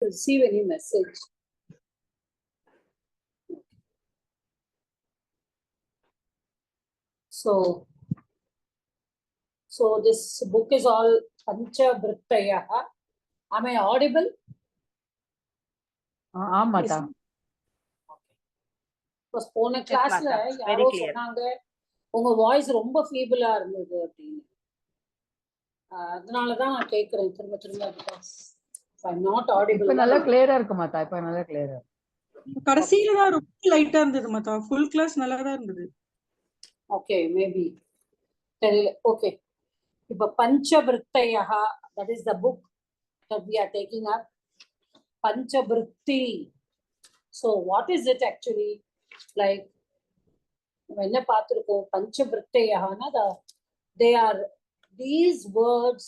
receive any message. So this book is all Pancha Vrittayaha. Am I audible? Mata. Because போன கிளாஸ்ல யாரோ சொன்னாங்க உங்க வாய்ஸ் ரொம்ப ஃபீபிளா இருந்தது அப்படின்னு. அதனால தான் நான் கேக்குறேன் திரும்ப திரும்ப. because I'm not audible. இப்ப நல்லா கிளியரா இருக்கு மாதா. இப்ப நல்லா கிளியரா. கடைசில தான் ரொம்ப லைட்டா இருந்தது மாதா. ஃபுல் கிளாஸ் நல்லா தான் இருந்தது. ஓகே, மேபி தெரியல. ஓகே, இப்ப பஞ்சவிருத்தையா, that is the book that we are taking up. Panchavritti. So what is it actually? Like when a patriko Panchavrittayana, they are these words,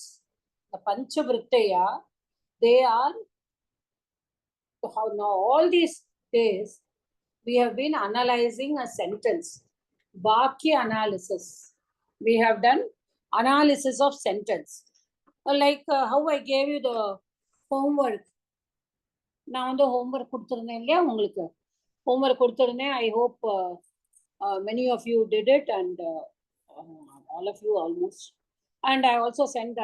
the Panchavrittaya, they are how now all these days we have been analyzing a sentence, Vakya analysis. We have done analysis of sentence. Like how I gave you the homework. நான் வந்து homework கொடுத்துருந்தேன் இல்லையா உங்களுக்கு. Homework கொடுத்துருந்தேன். I hope many of you did it and all of you almost. And I also sent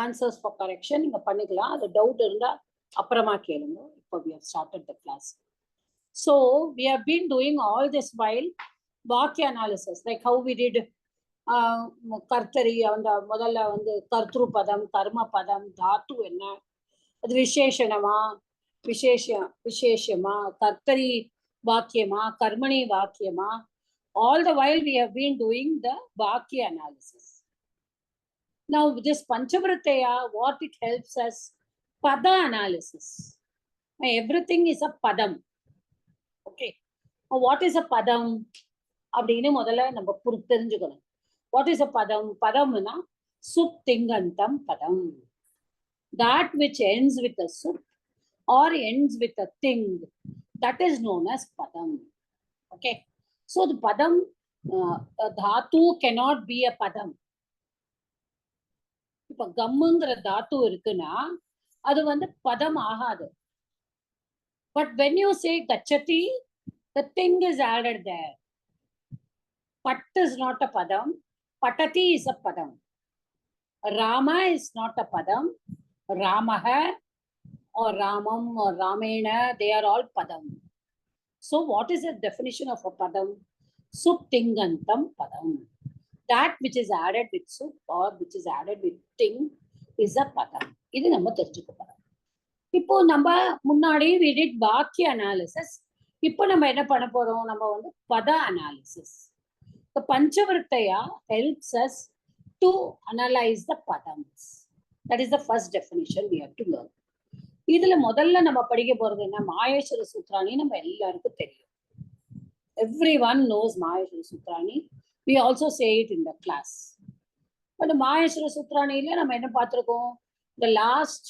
answers for correction. நீங்க பண்ணிக்கலாம். அது doubt இருந்தா அப்புறமா கேளுங்க. இப்போ we have started the class. So we have been doing all this while Vakya analysis, like how we did கர்த்தரி. அந்த முதல்ல வந்து கர்த்ரு பதம், கர்ம பதம், தாத்து என்ன, அது விசேஷணமா, விசேஷமா, கர்த்தரி வாக்கியமா, கர்மணி வாக்கியமா. All the while we have been doing the Vakya analysis. Now this Panchavrittaya, what it helps us? Pada analysis. Everything is a padam. Okay. Now what is a padam? அப்படின்னு முதல்ல நம்ம தெரிஞ்சுக்கணும். What is a padam? Padamna sup tingantam padam. That which ends with a sup or ends with a thing, that is known as padam. Okay. So the padam, dhatu cannot be a padam. இப்ப கம்முங்கிற தாத்து இருக்குன்னா அது வந்து பதம் ஆகாது. But when you say gachati, the thing is added there. Pat is not a padam. Patati is a padam. Rama is not a padam. Ramaha or Ramam or Ramena, they are all padam. So what is the definition of a padam? Sup tingantam padam. That which is added with sup or which is added with ting is a padam. இது நம்ம தெரிஞ்சுக்க போறோம். இப்போ நம்ம முன்னாடி we did Vakya analysis. இப்போ நம்ம என்ன பண்ண போறோம்? நம்ம வந்து Pada analysis. The Panchavrittaya helps us to analyze the padams. That is the first definition we have to learn. இதுல முதல்ல நம்ம படிக்க போறது என்ன? மாயேஸ்வர சூத்ராணி நம்ம எல்லாருக்கும் தெரியும். Everyone knows Maheshwara Sutrani. We also say it in the class. But Maheshwara Sutraniல நம்ம என்ன பார்த்திருக்கோம்? The last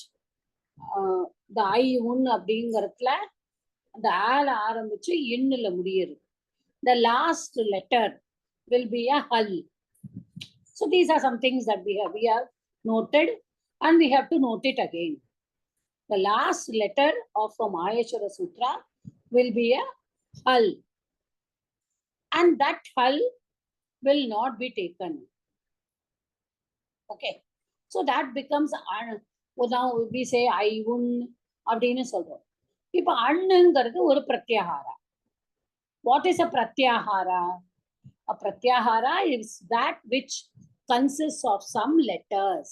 the I un அப்படிங்கறதுல அந்த ஆல ஆரம்பிச்சு இன்னுல முடியுது. The last letter will be a hal. So these are some things that we have noted and we have to note it again. The last letter of a Maheshwara Sutra will be a hal. And that hal will not be taken. Okay. So that becomes now we say I un அப்படின்னு சொல்றோம். இப்போ அண்ணுங்கிறது ஒரு pratyahara. What is a pratyahara? A pratyahara is that which consists of some letters.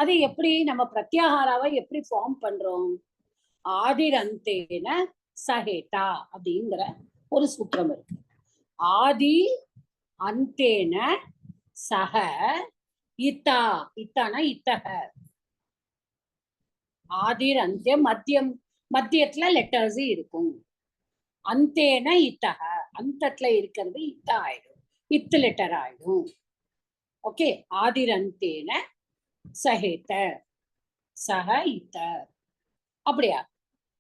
அது எப்படி நம்ம பிரத்யாகாராவை எப்படி form பண்றோம்? ஆதிரந்தேன சஹேதா அப்படிங்கிற ஒரு சூத்திரம் இருக்கு. ஆதி அந்தேன சஹ இத்தா, இத்தானா இத்தக. ஆதிர் அந்தியம், மத்தியத்துல லெட்டர்ஸ் இருக்கும். அந்தேன இத்தக, அந்தத்துல இருக்கிறது இத்த ஆயிடும், இத்து லெட்டர் ஆயிடும். ஓகே. ஆதிர் அந்தேன சஹேத, சஹ இத்த, அப்படியா?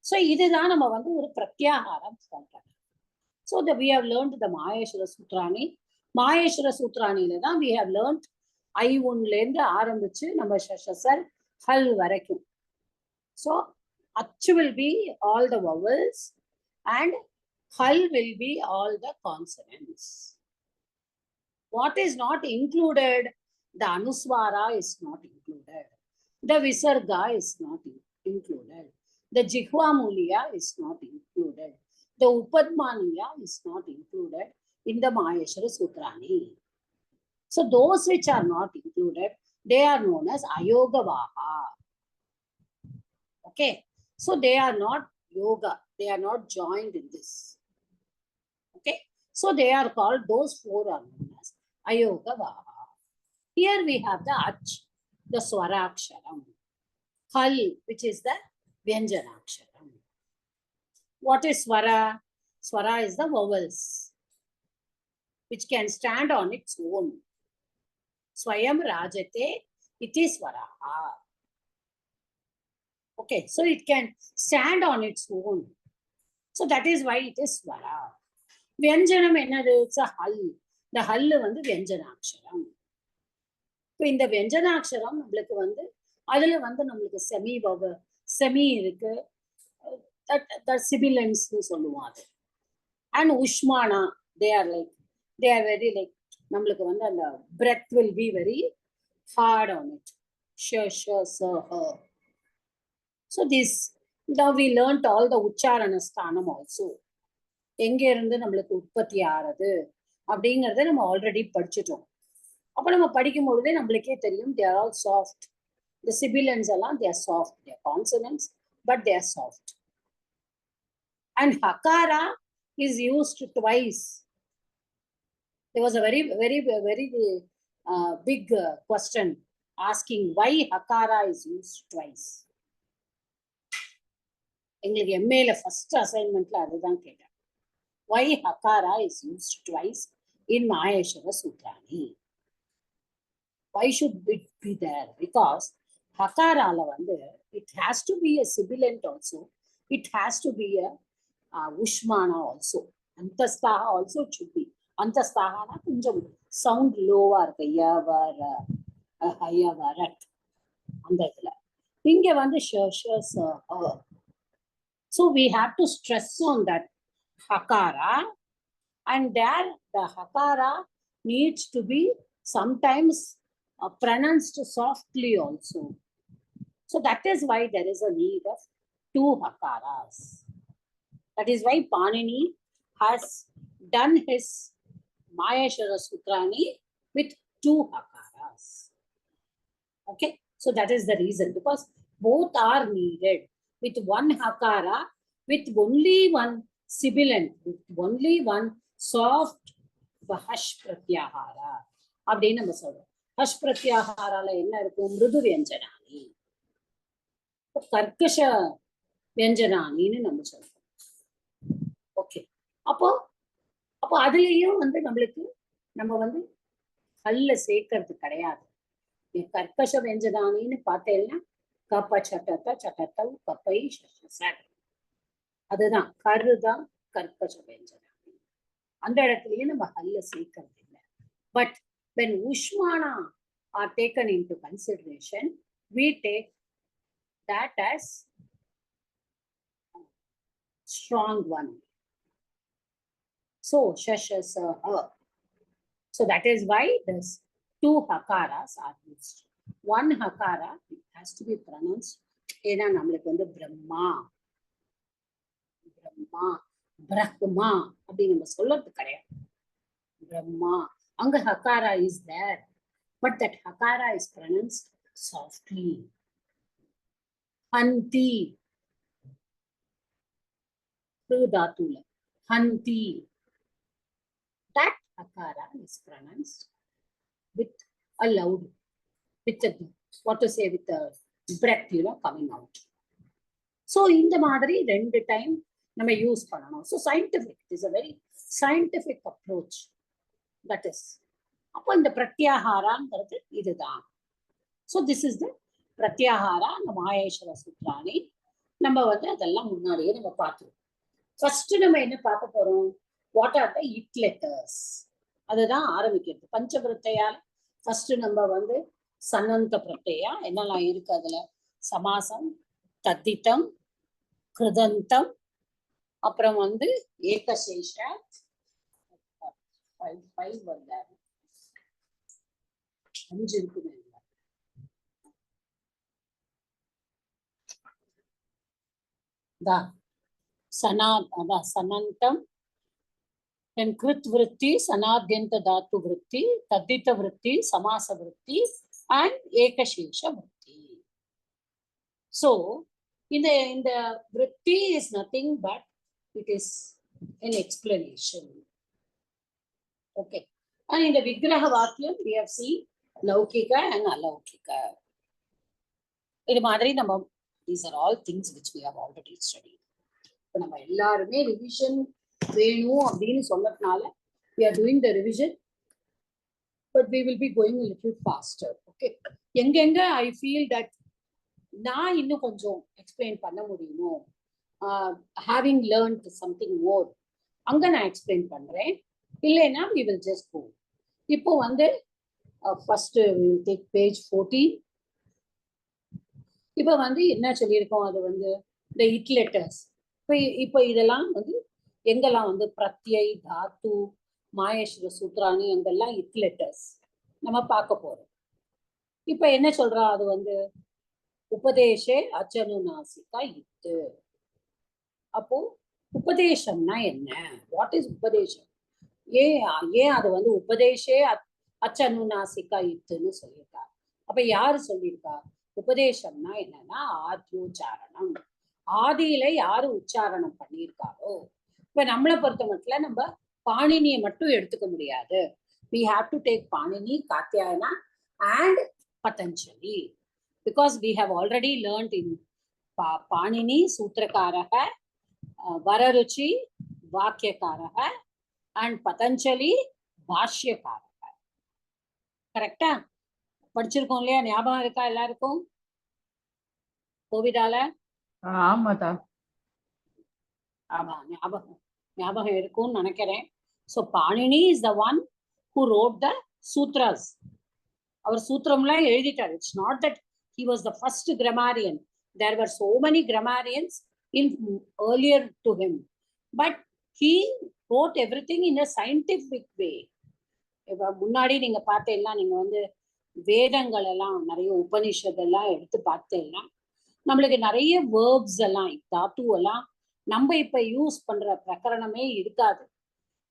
So இதுதான் நம்ம வந்து ஒரு பிரத்யாகாரம் சொல்றோம். So we have learned the Maheshwara Sutrani. Maheshwara Sutraniல தான் we have learned I1ல இருந்து ஆரம்பிச்சு நம்ம ஷஷர் ஹல் வரைக்கும். So ach will be all the vowels and hal will be all the consonants. What is not included? The anuswara is not included. The visarga is not included. The jihva mulya is not included. The upadmaniya is not included in the Maheshwara Sutrani. So those which are not included, they are known as ayogavaha. Okay. So they are not yoga. They are not joined in this. Okay. So they are called, those four are known as ayogavaha. Here we have the ach, the swaraksharam. Hal, which is the vyanjanaksharam. What is swara? Swara is the vowels, which can stand on its own. Swayam rajate, it is swaraha. Okay, so it can stand on its own. So that is why it is swara. Vyanjanam enadu? It's a hal. The hal வந்து vyanjanaksharam. இப்போ இந்த vyanjanaksharam நம்மளுக்கு வந்து அதுல வந்து நம்மளுக்கு semi இருக்கு, sibilants னு சொல்லுவோம் அது. And ushmana, they are very like நம்மளுக்கு வந்து அந்த breath will be very hard on it. So this, now we learnt all the ucharana sthanam also. எங்க இருந்து நம்மளுக்கு உற்பத்தி ஆறது அப்படிங்கறத நம்ம ஆல்ரெடி படிச்சிட்டோம். அப்ப நம்ம படிக்கும் பொழுதே நம்மளுக்கே தெரியும், they are all soft. The sibilants எல்லாம் they are soft. They are consonants, but they are soft. And hakara is used twice. There was a very big question asking why hakara is used twice. எங்களுக்கு எம்ஏல first அசைன்மெண்ட்ல அதுதான் கேட்டேன். Why hakara is used twice in Maheshwara Sutrani? Why should it be there? Because hakarala வந்து it has to be a sibilant also. It has to be a ushmana also. Antastaha also should be. Antastaha na கொஞ்சம் sound low-ஆ இருக்கு. Yavarat. அந்த இதுல. இங்க வந்து So we have to stress on that hakara, and there the hakara needs to be sometimes pronounced softly also. So that is why there is a need of two hakaras. That is why Panini has done his Maheshwara Sutrani with two hakaras. Okay, so that is the reason, because both are needed. With one hakara, with only one sibilant, with only one soft hash pratyahara. அப்படின்னு நம்ம சொல்றோம். Hush பிரத்யாகாரால என்ன இருக்கும்? மிருது வியஞ்சனானி, கர்க்கஷ வியஞ்சனானின்னு நம்ம சொல்றோம். Okay, அப்போ அதுலயும் வந்து நம்மளுக்கு நம்ம வந்து கல்ல சேர்க்கறது கிடையாது. கர்க்கஷ வியஞ்சனானின்னு பார்த்தேன்னா கப்ப சட்டத்தல் கப்பை சட், அதுதான் கருதான் கர்க்கஷ வியஞ்சனானி. அந்த இடத்துலயும் நம்ம கல்ல சேர்க்கறது இல்லை. But when ushmana are taken into consideration, we take that as strong one. So shashasaha. So that is why this two hakaras are used. One hakara has to be pronounced. ஏன்னா நம்மளுக்கு வந்து பிரம்மா பிரம்மா அப்படி நம்ம சொல்றது கிடையாது. Brahma, anga hakara is there, but that hakara is pronounced softly. Hanti, datula, hanti, that hakara is pronounced with a loud, with a, what to say, with a breath, coming out. So in the madri rendu time nama use pannanom. So scientific, it is a very scientific approach. That is, அப்போ இந்த பிரத்யாகாராங்கிறது இதுதான். So this is the pratyahara, இந்த மாஹேஸ்வர சூத்ராணி. நம்ம வந்து அதெல்லாம் முன்னாடியே நம்ம பார்த்துருவோம். ஃபர்ஸ்ட் நம்ம என்ன பார்க்க போறோம்? What are the it letters? அதுதான் ஆரம்பிக்கிறது. பஞ்சபிரத்தையால ஃபர்ஸ்ட் நம்ம வந்து சன்னந்த பிரத்யா என்னெல்லாம் இருக்கு, அதுல சமாசம், தத்தித்தம், கிருதந்தம், அப்புறம் வந்து ஏகசேஷ, 5 வந்தாரு, 5 இருக்குமே. சனந்தம், கிருத் விருத்தி, சனாத்யந்த தாத்து விருத்தி, தத்தித்த விருத்தி, சமாச விருத்தி and ஏகசேஷ விருத்தி. So இந்த விருத்தி is nothing but it is an explanation. Okay. And in the vigraha vakyam we have seen laukika and alaukika. இது மாதிரி நம்ம these are all things which we have already studied. இப்போ நம்ம எல்லாருமே ரிவிஷன் வேணும் அப்படின்னு சொன்னதுனால we are doing the revision, but we will be going a little faster. Okay. எங்கெங்க I feel that நான் இன்னும் கொஞ்சம் எக்ஸ்பிளைன் பண்ண முடியுமோ, having learned something more, அங்க நான் எக்ஸ்பிளைன் பண்றேன். இல்லைன்னா we will just go. இப்போ வந்து first we will take page 14. இப்போ வந்து என்ன சொல்லியிருக்கோம், அது வந்து the it letters. இப்போ இதெல்லாம் வந்து எங்கெல்லாம் வந்து பிரத்யை, தாத்து, மாயேஸ்வர சூத்ராணி, எங்கெல்லாம் இட் லெட்டர்ஸ் நம்ம பார்க்க போறோம். இப்போ என்ன சொல்றா, அது வந்து உபதேசே அச்சனுநாசிகா இத்து. அப்போ உபதேசம்னா என்ன, வாட் இஸ் உபதேசம், ஏன் அது வந்து உபதேசே அச்சனுநாசிகா இத்துன்னு சொல்லியிருக்கா. அப்ப யாரு சொல்லியிருக்கா, உபதேசம்னா என்னன்னா ஆத்யோச்சாரணம், ஆதியில யாரு உச்சாரணம் பண்ணியிருக்காரோ. இப்ப நம்மளை பொறுத்த மட்டும் நம்ம பாணினியை மட்டும் எடுத்துக்க முடியாது. we have to take Panini, காத்யாயனா and Patanjali, because we have already learned in Panini சூத்திரகாரக, வரருச்சி வாக்கியகாரக and Patanjali பாஷ்யகாரக. கரெக்டா படிச்சிருக்கோம் இல்லையா, ஞாபகம் இருக்கா எல்லாருக்கும் கோவிதால? ஆமாதா, ஞாபகம் இருக்கும்னு நினைக்கிறேன். So Panini is the one who wrote the sutras. Our சூத்திரம்லாம் எழுதிட்டார். It's not that he was the first grammarian. There were so many grammarians in earlier to him, but he wrote everything in a scientific way. இப்ப முன்னாடி நீங்க பார்த்தேன்னா, நீங்க வந்து வேதங்கள் எல்லாம் நிறைய உபனிஷத் எல்லாம் எடுத்து பார்த்தேன்னா நம்மளுக்கு நிறைய வேர்ப்ஸ் எல்லாம் தாத்து எல்லாம் நம்ம இப்ப யூஸ் பண்ற பிரகரணமே இருக்காது.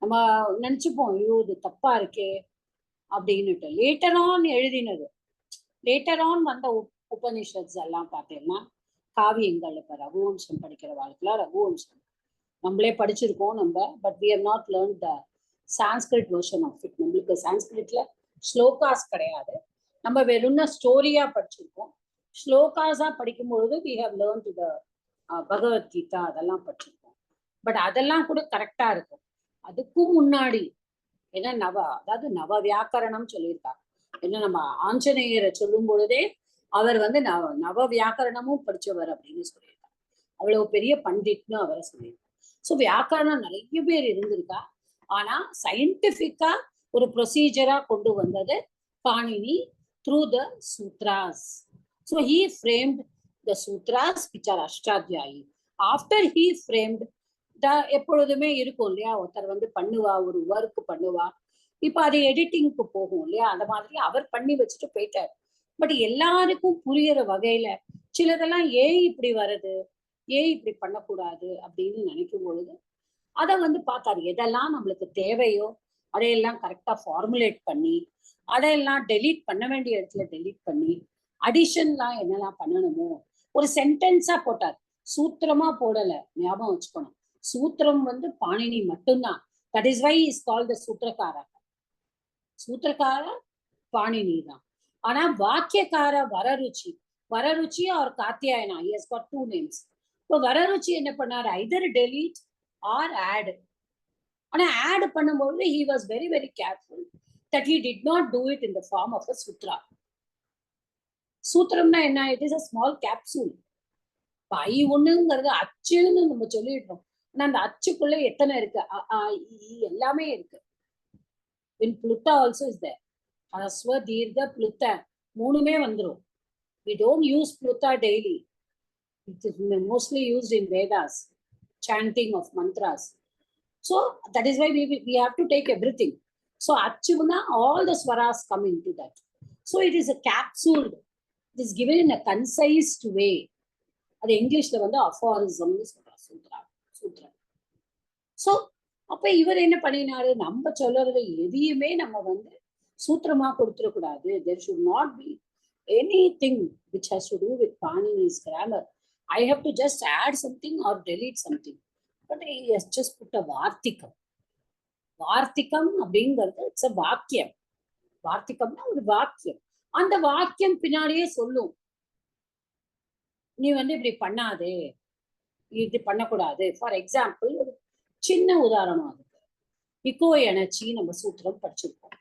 நம்ம நினைச்சுப்போம், ஐயோ இது தப்பா இருக்கே அப்படின்னுட்டு. லேட்டர் ஆன் எழுதினது, லேட்டர் ஆன் வந்த உபனிஷத்ஸ் எல்லாம் பார்த்தீங்கன்னா காவியங்கள், இப்ப ரகுவம்சம் படிக்கிற வாழ்க்கையில ரகுவம்சம் நம்மளே படிச்சிருக்கோம் நம்ம, but we have not learned the Sanskrit version of it. நம்மளுக்கு சான்ஸ்கிரிட்ல ஸ்லோகாஸ் கிடையாது, நம்ம வெறும்னா ஸ்டோரியா படிச்சிருக்கோம். ஸ்லோகாஸா படிக்கும்பொழுது we have learned the Bhagavad Gita அதெல்லாம் படிச்சிருக்கோம். பட் அதெல்லாம் கூட கரெக்டா இருக்கும். அதுக்கும் முன்னாடி என்ன அதாவது நவ வியாக்கரணம் சொல்லியிருக்காங்க. என்ன நம்ம ஆஞ்சநேயரை சொல்லும் பொழுதே அவர் வந்து நவ வியாக்கரணமும் படிச்சவர் அப்படின்னு சொல்லியிருக்காங்க. அவ்வளவு பெரிய பண்டிட்னு அவரை சொல்லியிருக்காங்க. ஸோ வியாக்கரணம் நிறைய பேர் இருந்திருக்கா. ஆனா சயின்டிபிக்கா ஒரு ப்ரொசீஜரா கொண்டு வந்தது Panini through the Shudras. So he framed the sutras which are ashtadhyayi. After he framed the எப்பொழுதுமே இருக்கும் இல்லையா, ஒருத்தர் வந்து பண்ணுவா, ஒரு ஒர்க் பண்ணுவா, இப்ப அது எடிட்டிங்க்கு போகும் இல்லையா, அந்த மாதிரி அவர் பண்ணி வச்சுட்டு போயிட்டார். பட் எல்லாருக்கும் புரியற வகையில சிலதெல்லாம் ஏன் இப்படி வருது, ஏன் இப்படி பண்ணக்கூடாது அப்படின்னு நினைக்கும் பொழுது அதை வந்து பார்த்தாரு. எதெல்லாம் நம்மளுக்கு தேவையோ அதையெல்லாம் கரெக்டா ஃபார்முலேட் பண்ணி, அதையெல்லாம் டெலீட் பண்ண வேண்டிய இடத்துல டெலீட் பண்ணி, அடிஷன்லாம் என்னெல்லாம் பண்ணணுமோ ஒரு சென்டென்ஸா போட்டார். சூத்திரமா போடல, ஞாபகம் வச்சுக்கணும். சூத்திரம் வந்து பாணினி மட்டும்தான். That is why is called the சூத்திரக்கார. சூத்திரக்கார பாணினி தான். ஆனா வாக்கியக்கார Vararuchi, Vararuchi or Katyayana, he has got 2 names. இப்போ வரருச்சி என்ன பண்ணாரு, either delete or add. ஆனா add பண்ணும்போது he was very very careful that he did not do it in the form of a sutra. சூத்திரம்னா என்ன, it is a small capsule. ஐ ஒண்ணுங்கிறது அச்சுன்னு நம்ம சொல்லிடுறோம். ஆனா அந்த அச்சுக்குள்ள எத்தனை இருக்கு, எல்லாமே இருக்கு. Pluta also is there. Aswa, Dirgha, Pluta 3மே வந்துரும். We don't use Pluta daily. It is mostly used in Vedas, chanting of mantras. So that is why we have to take everything. So Achivana, all the swaras come into that. So it is a capsuled. It is given in a concise way. அது இங்கிலீஷ்ல வந்து அஃபாரிசம்னு சொல்றா சூத்ரா. So அப்ப இவர் என்ன பண்ணினாரு, நம்ம சொல்றது எதையுமே நம்ம வந்து சூத்திரமா கொடுத்துடக்கூடாது. There should not be anything which has to do with Panini's grammar. I have to just add something or delete something. But he has just put a வார்த்திகம். வார்த்திகம் அப்படிங்கிறது இட்ஸ் அ வாக்கியம். வார்த்திகம்னா ஒரு வாக்கியம். அந்த வாக்கியம் பின்னாடியே சொல்லும், நீ வந்து இப்படி பண்ணாதே, இது பண்ணக்கூடாது. ஃபார் எக்ஸாம்பிள் ஒரு சின்ன உதாரணம் அதுக்கு, இக்கோ எனர்ச்சி நம்ம சூத்திரம் படிச்சிருக்கோம்.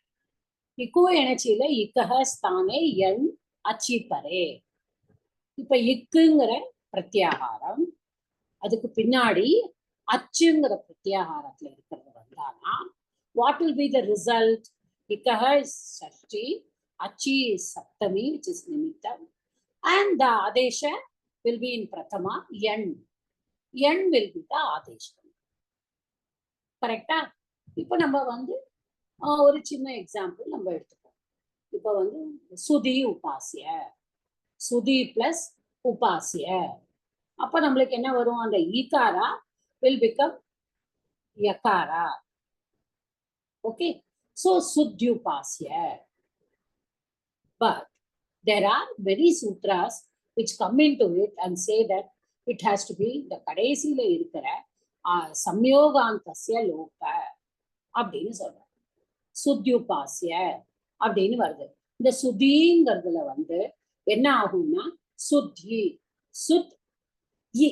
இக்கோ எனர்ச்சியில இக்கஹ ஸ்தானே எண் அச்சி பரே. இப்ப இக்குங்கிற பிரத்யாகாரம், அதுக்கு பின்னாடி அச்சுங்கிற பிரத்யாகாரத்துல இருக்கிறது வந்தானா what will be the result? இக்கஹ is ஷஷ்டி, அச்சி is சப்தமி which is நிமித்தம், and the adesha will be in prathama, yan will be the adesha. கரெக்டா? இப்போ நம்ம வந்து ஒரு சின்ன எக்ஸாம்பிள் நம்ம எடுத்துப்போம். இப்போ வந்து சுதி உபாசிய, சுதி பிளஸ் உபாசிய, அப்ப நம்மளுக்கு என்ன வரும், அந்த ஈகாரா will become yakara. Okay, so sudyupasya. But there are many sutras which come into it and say that it has to be the கடைசியில இருக்கிற சம்யோகாந்தஸ்ய லோக அப்படின்னு சொல்றாங்க. சுத்யுபாசிய அப்படின்னு வருது. இந்த சுதிங்கிறதுல வந்து என்ன ஆகும்னா சுத்தி, சுத் இ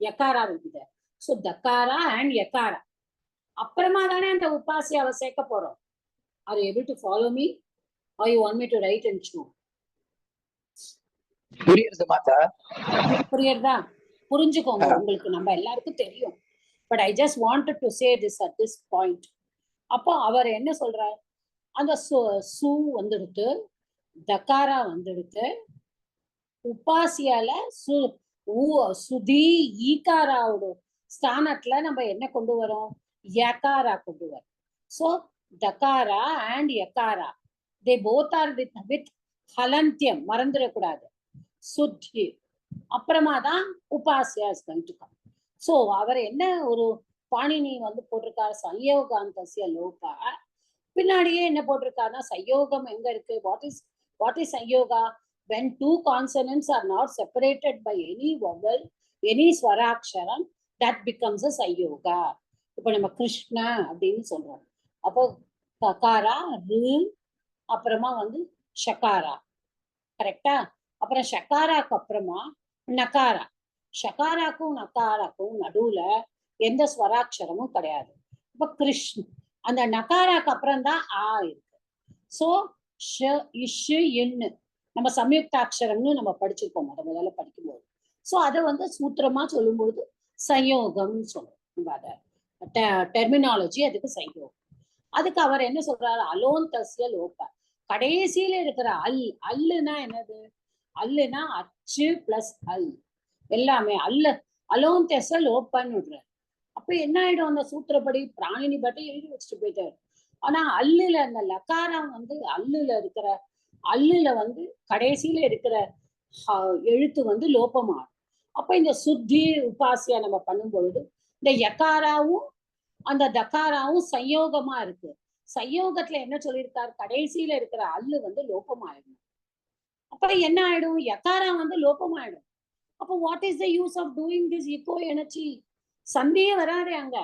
யக்காரா இருக்குது. ஸோ தக்காரா அண்ட் யக்காரா, அப்புறமா தானே அந்த உபாசியாவை சேர்க்க போறோம். Are you able to follow me or you want me to write and show? புரியுது மாதா? புரியுறதா? புரிஞ்சுக்கோங்க, உங்களுக்கு நம்ம எல்லாருக்கும் தெரியும். But I just wanted to say this at this point. அப்போ அவர் என்ன சொல்றார், அந்த சு வந்துடுத்து, தக்காரா வந்துடுத்து, உபாசியால சுதி ஈகாராவோட ஸ்தானத்துல நம்ம என்ன கொண்டு வரோம், யகாரா கொண்டு வரோம். ஸோ தக்காரா அண்ட் யகாரா தே போத் ஆர் வித் ஹலந்தியம், மறந்துடக்கூடாது. சுத்தி அப்புறமா தான் உபாசியா is going to come. So அவர் என்ன ஒரு பாணினி வந்து போட்டிருக்காரு, சயோகாந்தஸ்ய லோகா, பின்னாடியே என்ன போட்டிருக்காருன்னா சயோகம் எங்க இருக்கு, வாட் இஸ் சயோகா? when two consonants are not separated by any vowel, any swaraksharam, that becomes a sayoga. இப்போ நம்ம கிருஷ்ணா அப்படின்னு சொல்றோம், அப்போ ககாரா ரு, அப்புறமா வந்து ஷகாரா, கரெக்டா? அப்புறம் ஷகாராக்கு அப்புறமா நகாரா. ஷகாராக்கும் நகாராக்கும் நடுவுல எந்த ஸ்வராட்சரமும் கிடையாது. இப்ப கிருஷ்ண, அந்த நகாராக்கு அப்புறம் தான் ஆ இருக்கு. சோ ஷ இஷு எண்ணு நம்ம சம்யுக்தாட்சரம்னு நம்ம படிச்சிருக்கோம் முதல்ல படிக்கும்போது. ஸோ அதை வந்து சூத்திரமா சொல்லும்போது சயோகம்னு சொல்றோம். நம்ம அதை டெர்மினாலஜி அதுக்கு சயோகம். அதுக்கு அவர் என்ன சொல்றாரு, அலோந்தஸ்ய லோக, கடைசியில இருக்கிற அல்லுனா என்னது, அல்லுனா அச்சு பிளஸ் அல் எல்லாமே அல்ல, அலோந்தஸ்ய லோப்பன்னு விடுறாரு. அப்ப என்ன ஆயிடும், அந்த சூத்திரப்படி பிராணினி பட்டி எழுதி வச்சுட்டு போயிட்டாரு. ஆனா அல்லுல அந்த லக்காரம் வந்து அல்லுல வந்து கடைசியில இருக்கிற எழுத்து வந்து லோபமாகும். அப்ப இந்த சுத்தி உபாசியா நம்ம பண்ணும் பொழுது இந்த யக்காராவும் அந்த தக்காராவும் சயோகமா இருக்கு. சயோகத்துல என்ன சொல்லியிருக்காரு, கடைசியில இருக்கிற அல்லு வந்து லோபமாயிடும். அப்ப என்ன ஆயிடும், யக்காரா வந்து லோபமாயிடும். அப்ப what is the use of doing this இக்கோ எனர்ஜி? சந்தியே வராது, அங்க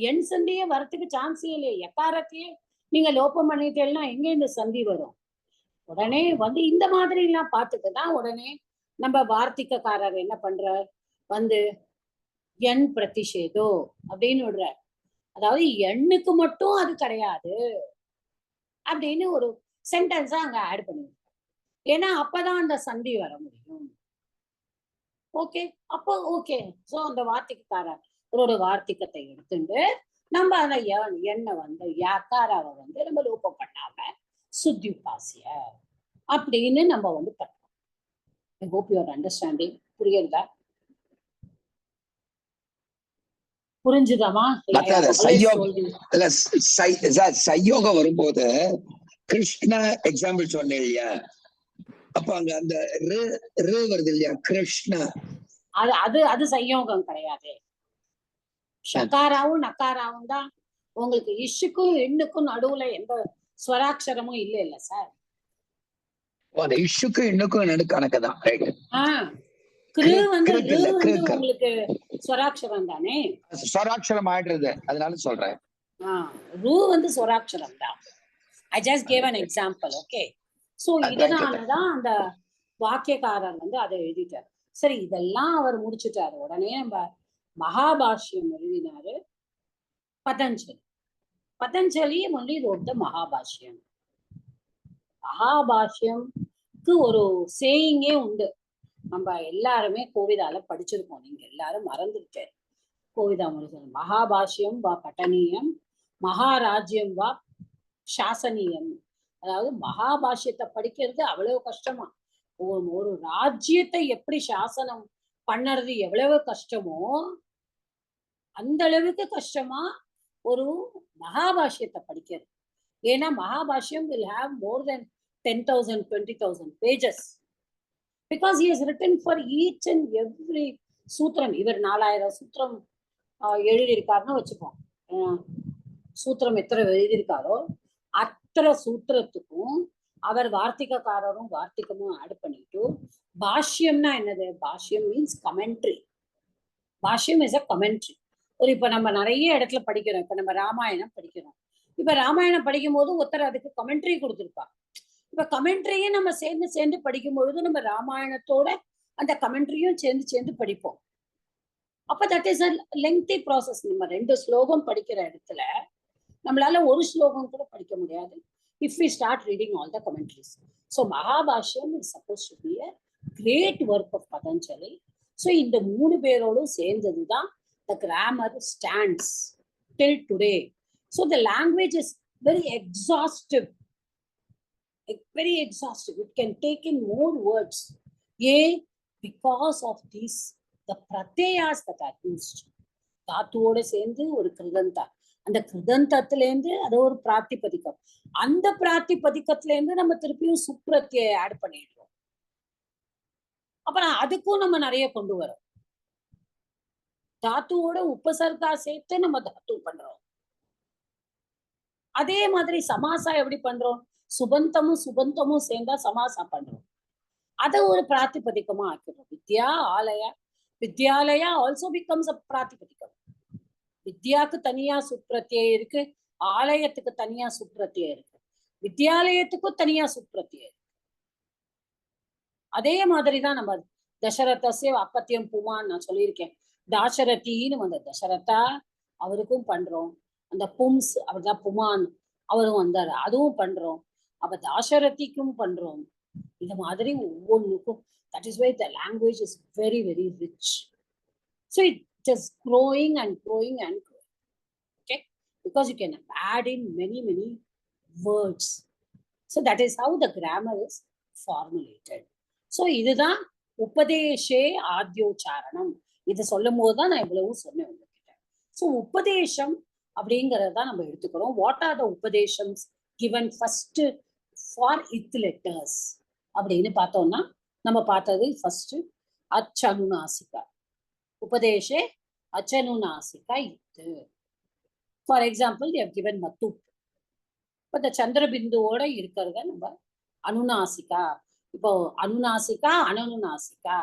எண் சந்தியே வரத்துக்கு சான்ஸே இல்லையே. யக்காரத்தையே நீங்க லோபம் பண்ணிட்டேன்னா எங்க இந்த சந்தி வரும்? உடனே வந்து இந்த மாதிரி எல்லாம் பார்த்துட்டுதான் உடனே நம்ம வார்த்திகக்காரர் என்ன பண்றார், வந்து எண் பிரதிஷேதோ அப்படின்னு விடுறார். அதாவது எண்ணுக்கு மட்டும் அது கிடையாது அப்படின்னு ஒரு சென்டென்ஸா அங்க ஆட் பண்ணிருக்காரு. ஏன்னா அப்பதான் அந்த சந்தி வர முடியும். ஓகே, அப்போ ஓகே. ஸோ அந்த வார்த்திகக்காரர் ஒரு வார்த்திகத்தை எடுத்துட்டு நம்ம அந்த எண்ணை வந்து யாக்காராவை வந்து நம்ம லோபம் பண்ணாம சுத்யுபாசிய அப்படின்னு நம்ம வந்து பண்றோம். I hope you are understanding. புரியுதா? புரிஞ்சுதாமா? சையோகம் வரும்போது கிருஷ்ண எக்ஸாம்பிள் சொன்னேன் இல்லையா, அப்ப அங்க அந்த வருது இல்லையா, கிருஷ்ண, அது சையோகம் கிடையாது. ஷகாராவும் நக்காராவும் தான். உங்களுக்கு இஷ்ஷுக்கும் எண்ணுக்கும் நடுவுல எந்த ஸ்வராட்சரமும் இல்ல சார். இஷ்ஷுக்கும் எண்ணுக்கும் கணக்குதான். உங்களுக்கு ஸ்வராட்சரம் தானே, ஸ்வராட்சரம் ஆயிடுறது, அதனால சொல்றேன். ரூ வந்து ஸ்வராட்சரம் தான். I just gave an example. Okay, so இதனாலதான் அந்த வாக்கியக்காரர் வந்து அதை எழுதிட்டார். சரி, இதெல்லாம் அவர் முடிச்சுட்டாரு. உடனே நம்ம மகாபாஷ்யம் எழுதினாரு Patanjali. Patanjali only wrote the மகாபாஷ்யம். மகாபாஷ்யம்க்கு ஒரு சேயிங்கே உண்டு. நம்ம எல்லாருமே கோவிதால படிச்சிருக்கோம். நீங்க எல்லாரும் மறந்துட்டேன். கோவிதா முடிச்சது மகாபாஷ்யம் வா பட்டனீயம், மகாராஜ்யம் வா சாசனியம். அதாவது மகாபாஷ்யத்தை படிக்கிறது அவ்வளவு கஷ்டமா, ஒரு ராஜ்யத்தை எப்படி சாசனம் பண்ணறது எவ்வளவு கஷ்டமோ அந்த அளவுக்கு கஷ்டமா ஒரு மகாபாஷ்யத்தை படிக்கிறது. ஏன்னா மகாபாஷ்யம் will have more than 10,000 20,000 pages because he has written for each and every சூத்திரம். இவர் 4000 சூத்திரம் எழுதியிருக்காருன்னு வச்சுப்போம். சூத்திரம் எத்தனை எழுதியிருக்காரோ அத்தனை சூத்திரத்துக்கும் அவர் வார்த்திகக்காரரும் வார்த்திகமும் ஆட் பண்ணிட்டு, பாஷ்யம்னா என்னது? பாஷ்யம் மீன்ஸ் கமெண்ட்ரி. பாஷ்யம் இஸ் அ கமெண்ட்ரி. இப்ப நம்ம நிறைய இடத்துல படிக்கிறோம். இப்ப நம்ம ராமாயணம் படிக்கிறோம். இப்ப ராமாயணம் படிக்கும் போது ஒருத்தர் அதுக்கு கமெண்ட்ரி கொடுத்துருப்பா. இப்ப கமெண்ட்ரியே நம்ம சேர்ந்து படிக்கும் பொழுது நம்ம ராமாயணத்தோட அந்த கமெண்ட்ரியும் சேர்ந்து படிப்போம். அப்ப that is a lengthy process. நம்ம 2 ஸ்லோகம் படிக்கிற இடத்துல நம்மளால ஒரு ஸ்லோகம் கூட படிக்க முடியாது if we start reading all the commentaries. So Mahabhashyam is supposed to be a great work of Patanjali. So இந்த 3 பேரோடு சேர்ந்ததுதான் the grammar stands till today. So the language is very exhaustive. Very exhaustive. It can take in more words. Because of these, the pratyayas that are used. தாத்துவோட சேர்ந்து ஒரு கிருதந்தா, அந்த கிருதந்தத்துல இருந்து அது ஒரு பிராத்திபதிக்கம், அந்த பிராத்திபதிக்கத்துல இருந்து நம்ம திருப்பியும் சுப்ரத்தியை ஆட் பண்ணிடுறோம். அப்புறம் அதுக்கும் நம்ம நிறைய கொண்டு வரோம். தாத்துவோட உபசர்கா சேர்த்து நம்ம தாத்து பண்றோம். அதே மாதிரி சமாசா எப்படி பண்றோம்? சுபந்தமும் சேர்ந்தா சமாசா பண்றோம். அதை ஒரு பிராத்திபதிக்கமா ஆக்கிறோம். வித்யாலயா ஆல்சோ பிகம்ஸ் அ பிராத்திபதிக்கம். வித்யாக்கு தனியா சுப்ரத்தியை இருக்கு, ஆலயத்துக்கு தனியா சுப்ரத்தியை இருக்கு, வித்யாலயத்துக்கும் தனியா சுப்ரத்தியை இருக்கு. அதே மாதிரிதான் நம்ம தசரதஸ்ய அப்பத்தியம் புமான்னு நான் சொல்லியிருக்கேன். தாசரதின்னு வந்த தசரதா அவருக்கும் பண்றோம். அந்த பும்ஸ் அவர்தான் புமான் அவரும் வந்தாரு, அதுவும் பண்றோம். அப்ப தாசரதிக்கும் பண்றோம். இது மாதிரி ஒவ்வொன்றுக்கும். That is why the language is very, very rich. So it is growing and growing and growing. Okay? Because you can add in many, many words. So that is how the grammar is formulated. So இதுதான் உபதேசே ஆத்யோச்சாரணம். இது சொல்லும் போதுதான் நான் இவ்வளவு சொன்னேன் உங்ககிட்ட. So உபதேசம் அப்படிங்கறதான் நம்ம எடுத்துக்கிறோம். வாட் ஆர் த உபதேசம்ஸ் given first for ith letters அப்படின்னு பார்த்தோம்னா, நம்ம பார்த்தது ஃபர்ஸ்ட் அச்சனுநாசிகா. உபதேசே அச்சனுநாசிகா இத்து. For example they have given மத்துப். இப்போ இந்த சந்திரபிந்துவோட இருக்கிறத நம்ம அனுநாசிகா. இப்போ அனுநாசிகா அனனுநாசிகா.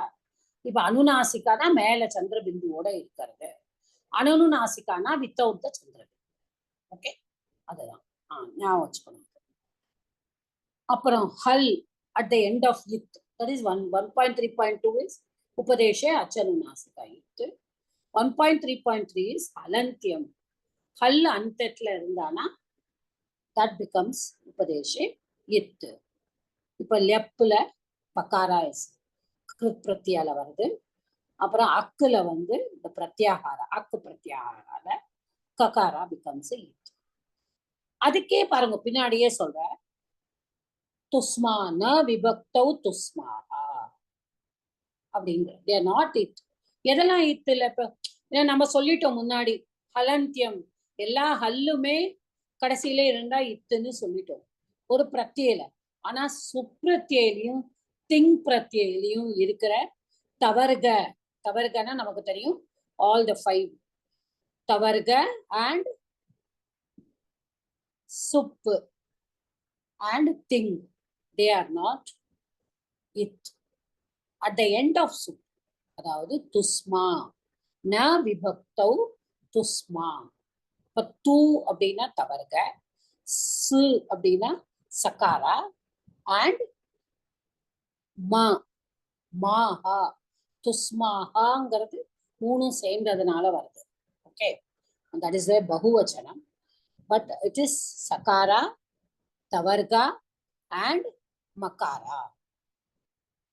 இப்போ அனுநாசிகானா மேல சந்திரபிந்துவோட இருக்கிறது, அனனுநாசிகானா வித்தவுட் த சந்திரபிந்து. ஓகே, அதுதான் ஞாபகம் வச்சுக்கணும். அப்புறம் ஹல் at the end of it, that is 1.3.2 is upadeshe achanunasika it. 1.3.3 is halantyam. Hal antatla irundana that becomes upadeshe it. இப்ப லெப்ல பக்காரா is கிருத் பிரத்யால வருது. அப்புறம் அக்குல வந்து இந்த பிரத்யாகார அக்கு பிரத்யாகார ககாரா becomes it. அதுக்கே பாருங்க பின்னாடியே சொல்ற துஸ்மா ந விபக்தௌ துஸ்மாஹா. அப்படிங்கிற. they are not it. எதெல்லாம் இத்து இல்ல? இப்ப நம்ம சொல்லிட்டோம் முன்னாடி, ஹலந்தியம் எல்லா ஹல்லுமே கடைசியில இருந்தா இத்துன்னு சொல்லிட்டோம் ஒரு பிரத்யேல. ஆனா சுப்ரத்யிலையும் திங் பிரத்யிலையும் இருக்கிற தவறுகனா நமக்கு தெரியும் all the 5 தவறுக and Subbu and thing, they are not it. At the end of சுப், அதாவது துஸ்மா ந விபக்தௌ துஸ்மா. இப்ப தூ அப்படின்னா தவறுக, சு அப்படின்னா சகாரா and மாஹா துஸ்மாஹாங்கிறது 3 சேர்ந்ததுனால வருது. Okay, that is a பகுவச்சனம். But it is sakara, tavarga and makara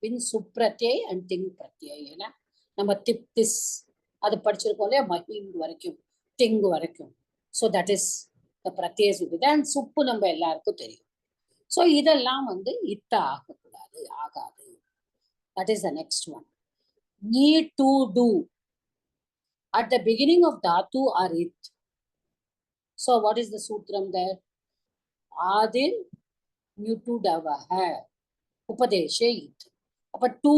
in supratyay and ting pratyay. நம்ம திப்திஸ் அது படிச்சிருக்கோம் இல்லையா, மஹிங் வரைக்கும் திங் வரைக்கும். ஸோ தட் இஸ் த பிரத்யய சுத்தி. அண்ட் சுப்பு நம்ம எல்லாருக்கும் தெரியும். ஸோ இதெல்லாம் வந்து இத்த ஆகக்கூடாது, ஆகாது. That is the next one. need to do at the beginning of dhatu or it. So what is the sutram there? Adil nyutudavaha upadeshe it. அப்ப டூ,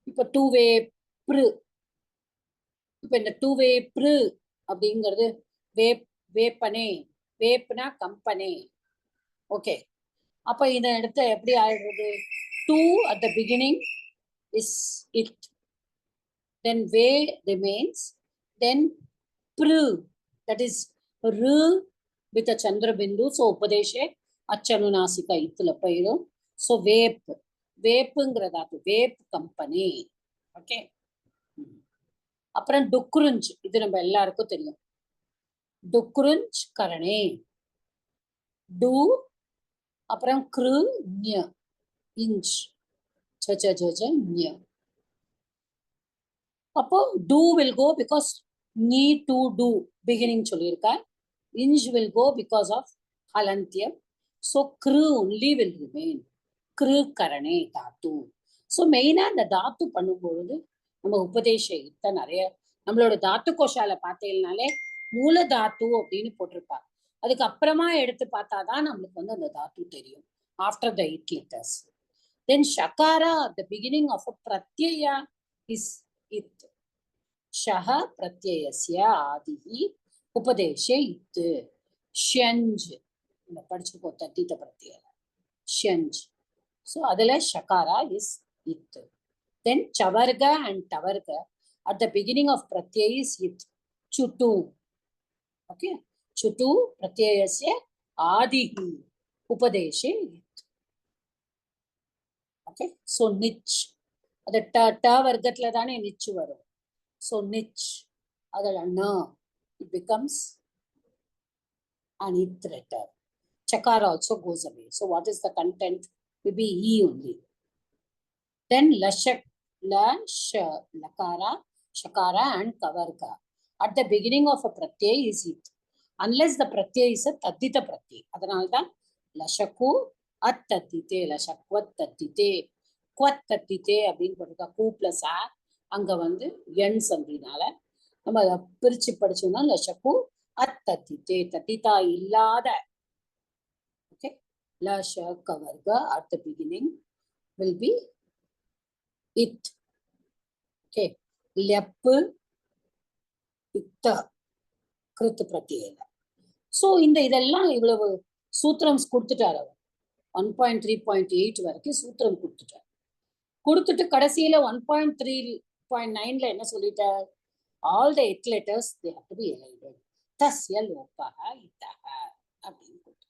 இப்ப டூ வே ப்ரு, இப்ப இந்த டூ வே ப்ரு அப்படிங்கிறது வேப்பனே, வேப்னா கம்பனே. ஓகே, அப்ப இதை எடுத்து எப்படி ஆயிடுறது? டூ at the beginning is it, then வே remains, then pru, that is ru with a chandra bindu, so upadeshe achanunasika itla போயிடும். so வேப், வேப்புங்கிறதாது வேப் கம்பெனி. ஓகே, அப்புறம் டுக்ருஞ்ச், இது நம்ம எல்லாருக்கும் தெரியும். டுக்ருஞ்ச் கரணே, டு அப்புறம் க்ரு ஞ இஞ்ச் ஞ. அப்போ do will go because need to do beginning சொல்லியிருக்கா. inch will go because of halantyam. So kru only will remain. kru karane dhatu. So மெயினா இந்த தாத்து பண்ணும்பொழுது நம்ம உபதேச இத்த நிறைய நம்மளோட தாத்து கோஷால பார்த்தீங்கன்னாலே மூல தாத்து அப்படின்னு போட்டிருப்பாங்க. அதுக்கு அப்புறமா எடுத்து பார்த்தாதான் நம்மளுக்கு வந்து அந்த தாத்து தெரியும். After the 8 letters. Then shakara at the beginning of a pratyaya is it. Shaha pratyayasya adihi upadeshe it. Shanj, நம்ம படிச்சிருக்கோம் தத்தித்த பிரத்யய ஷன்ஜ். So adala shakara is it. Then chavarga and tavarga at the beginning of pratyaya is it. Chutu. Okay, chutu pratyayasya adihi upadeshe it. Okay, so nich, அது ட வர்க்கத்துல தானே நிச்சு வரும். So nich, adala na, it becomes an it letter. Chakara also goes away. So what is the content? Will be e only. Then lashak, lash, lakara, shakara and kavarga at the beginning of a pratyaya is it, unless the pratyaya is a taddita pratyaya. Adanalda lashaku at taddite, lashakvat taddite, quat taddite அப்படின்னு போட்டிருக்கா. கூ plus ஆ அங்க வந்து எண் சந்தினால நம்ம அதை பிரிச்சு படிச்சோம்னா லஷக்கு அத் தத்தித்தே, தத்திதா இல்லாத. ஓகே, லஷ கவர்க at the beginning will be it. Okay, லெப்பு இத்த கிருத்து பிரத்யேக. ஸோ இதெல்லாம் இவ்வளவு சூத்திரம் கொடுத்துட்டாரு. 1.3.8 வரைக்கும் சூத்திரம் கொடுத்துட்டார். கொடுத்துட்டு கடைசியில 1.3.9ல என்ன சொல்லிட்டார்? all the 8 letters they have to be elided. தஸ்ய லோபஹ இத்தஹ அப்படின்னு கொடுத்து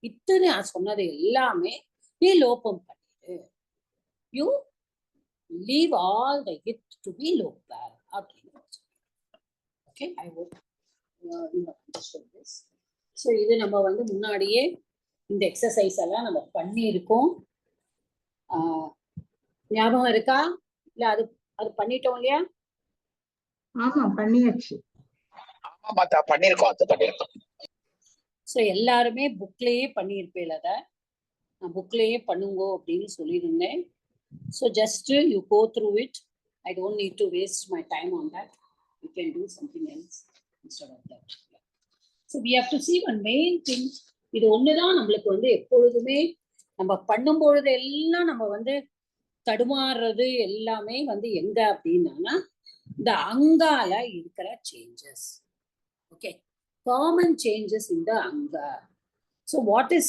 இத்தனை சொன்னது எல்லாமே நீ லோபம் பண்ணிடு. You leave all the it to be lopa அப்படின்னு. Okay, I hope you understood this. So இது நம்ம வந்து முன்னாடியே இந்த எக்ஸசைஸ் எல்லாம் நம்ம பண்ணியிருக்கோம். ஞாபகம் இருக்கா? இல்ல அது அது பண்ணிட்டோம் இல்லையா? ஆமா, பண்ணியாச்சு. பண்ணிருக்கோம். ஸோ எல்லாருமே புக்லயே பண்ணியிருப்பேன். அதை நான் புக்லயே பண்ணுங்கோ அப்படின்னு சொல்லியிருந்தேன். So just you go through it. I don't need to waste my time on that. You can do something else instead of that. So we have to see one main thing. இது ஒண்ணுதான் நம்மளுக்கு வந்து எப்பொழுதுமே நம்ம பண்ணும் பொழுது எல்லாம் நம்ம வந்து தடுமாறுறது எல்லாமே வந்து எங்க அப்படின்னா இந்த அங்கால இருக்கிற சேஞ்சஸ். ஓகே, காமன் சேஞ்சஸ் இந்த Anga. So what is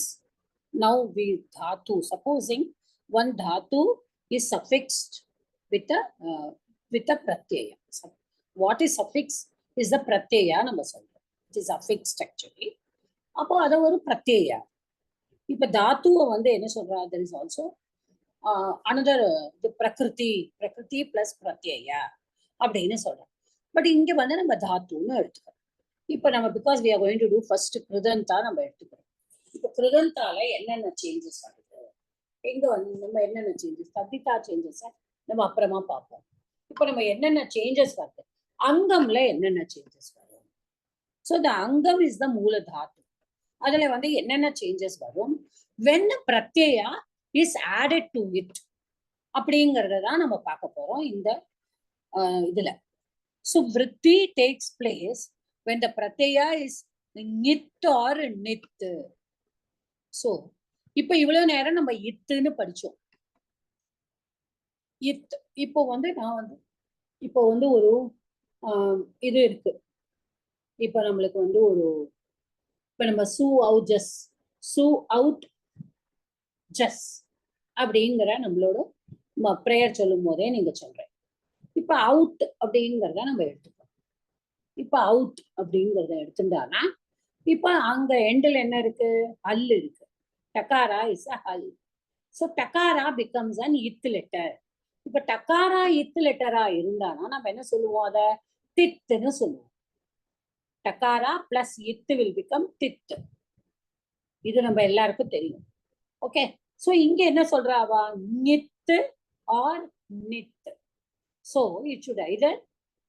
now we dhatu? Supposing one dhatu is suffixed with a pratyaya. So what is suffix is the pratyaya நம்ம சொல்றோம். It is affixed actually. அப்போ அது ஒரு pratyaya. இப்ப தாத்துவை வந்து என்ன சொல்றா? There is also another the prakriti plus pratyaya அப்படின்னு சொல்றோம். பட் இங்க வந்து நம்ம தாத்துன்னு எடுத்துக்கிறோம். இப்ப நம்ம because we are going to do first கிருதந்தா நம்ம எடுத்துக்கிறோம். இப்ப கிருதந்தால என்னென்ன சேஞ்சஸ் ஆகுது, எங்க வந்து நம்ம என்னென்ன சேஞ்சஸ், தத்திதா சேஞ்சஸ் நம்ம அப்புறமா பார்ப்போம். இப்ப நம்ம என்னென்ன சேஞ்சஸ் வருது, அங்கம்ல என்னென்ன சேஞ்சஸ் வரும். ஸோ த அங்கம் இஸ் த மூல தாத்து. அதுல வந்து என்னென்ன சேஞ்சஸ் வரும் when பிரத்யயா இஸ் ஆடட் டு இட் அப்படிங்கறத தான் நம்ம பார்க்க போறோம் இந்த இதுல. ஸோ விருத்தி takes place when the pratyaya is nit or nit. So இப்ப இவ்வளவு நேரம் நம்ம இத்துன்னு படிச்சோம். இத் இப்போ வந்து நான் வந்து இப்போ வந்து ஒரு இது இருக்கு. இப்ப நம்மளுக்கு வந்து ஒரு இப்ப நம்ம சூ அவுட் ஜஸ் அப்படிங்கிற நம்மளோட ப்ரேயர் சொல்லும் போதே நீங்க சொல்றேன். இப்ப அவுட் அப்படிங்கிறத நம்ம எடுத்துக்கோம். இப்ப அவுட் அப்படிங்கிறத எடுத்துட்டானா இப்ப அங்க எண்டில் என்ன இருக்கு? ஹல் இருக்கு. டகாரா இஸ் அ ஹல். ஸோ டகாரா பிகம்ஸ் அன் இத் லெட்டர். இப்ப டகாரா இத் லெட்டரா இருந்தானா நம்ம என்ன சொல்லுவோம்? அத தித்துன்னு சொல்லுவோம். டகாரா பிளஸ் இத்து வில் பிகம் தித். இது நம்ம எல்லாருக்கும் தெரியும். ஓகே, ஸோ இங்க என்ன சொல்றாவா? நித்து ஆர் நித். So it should either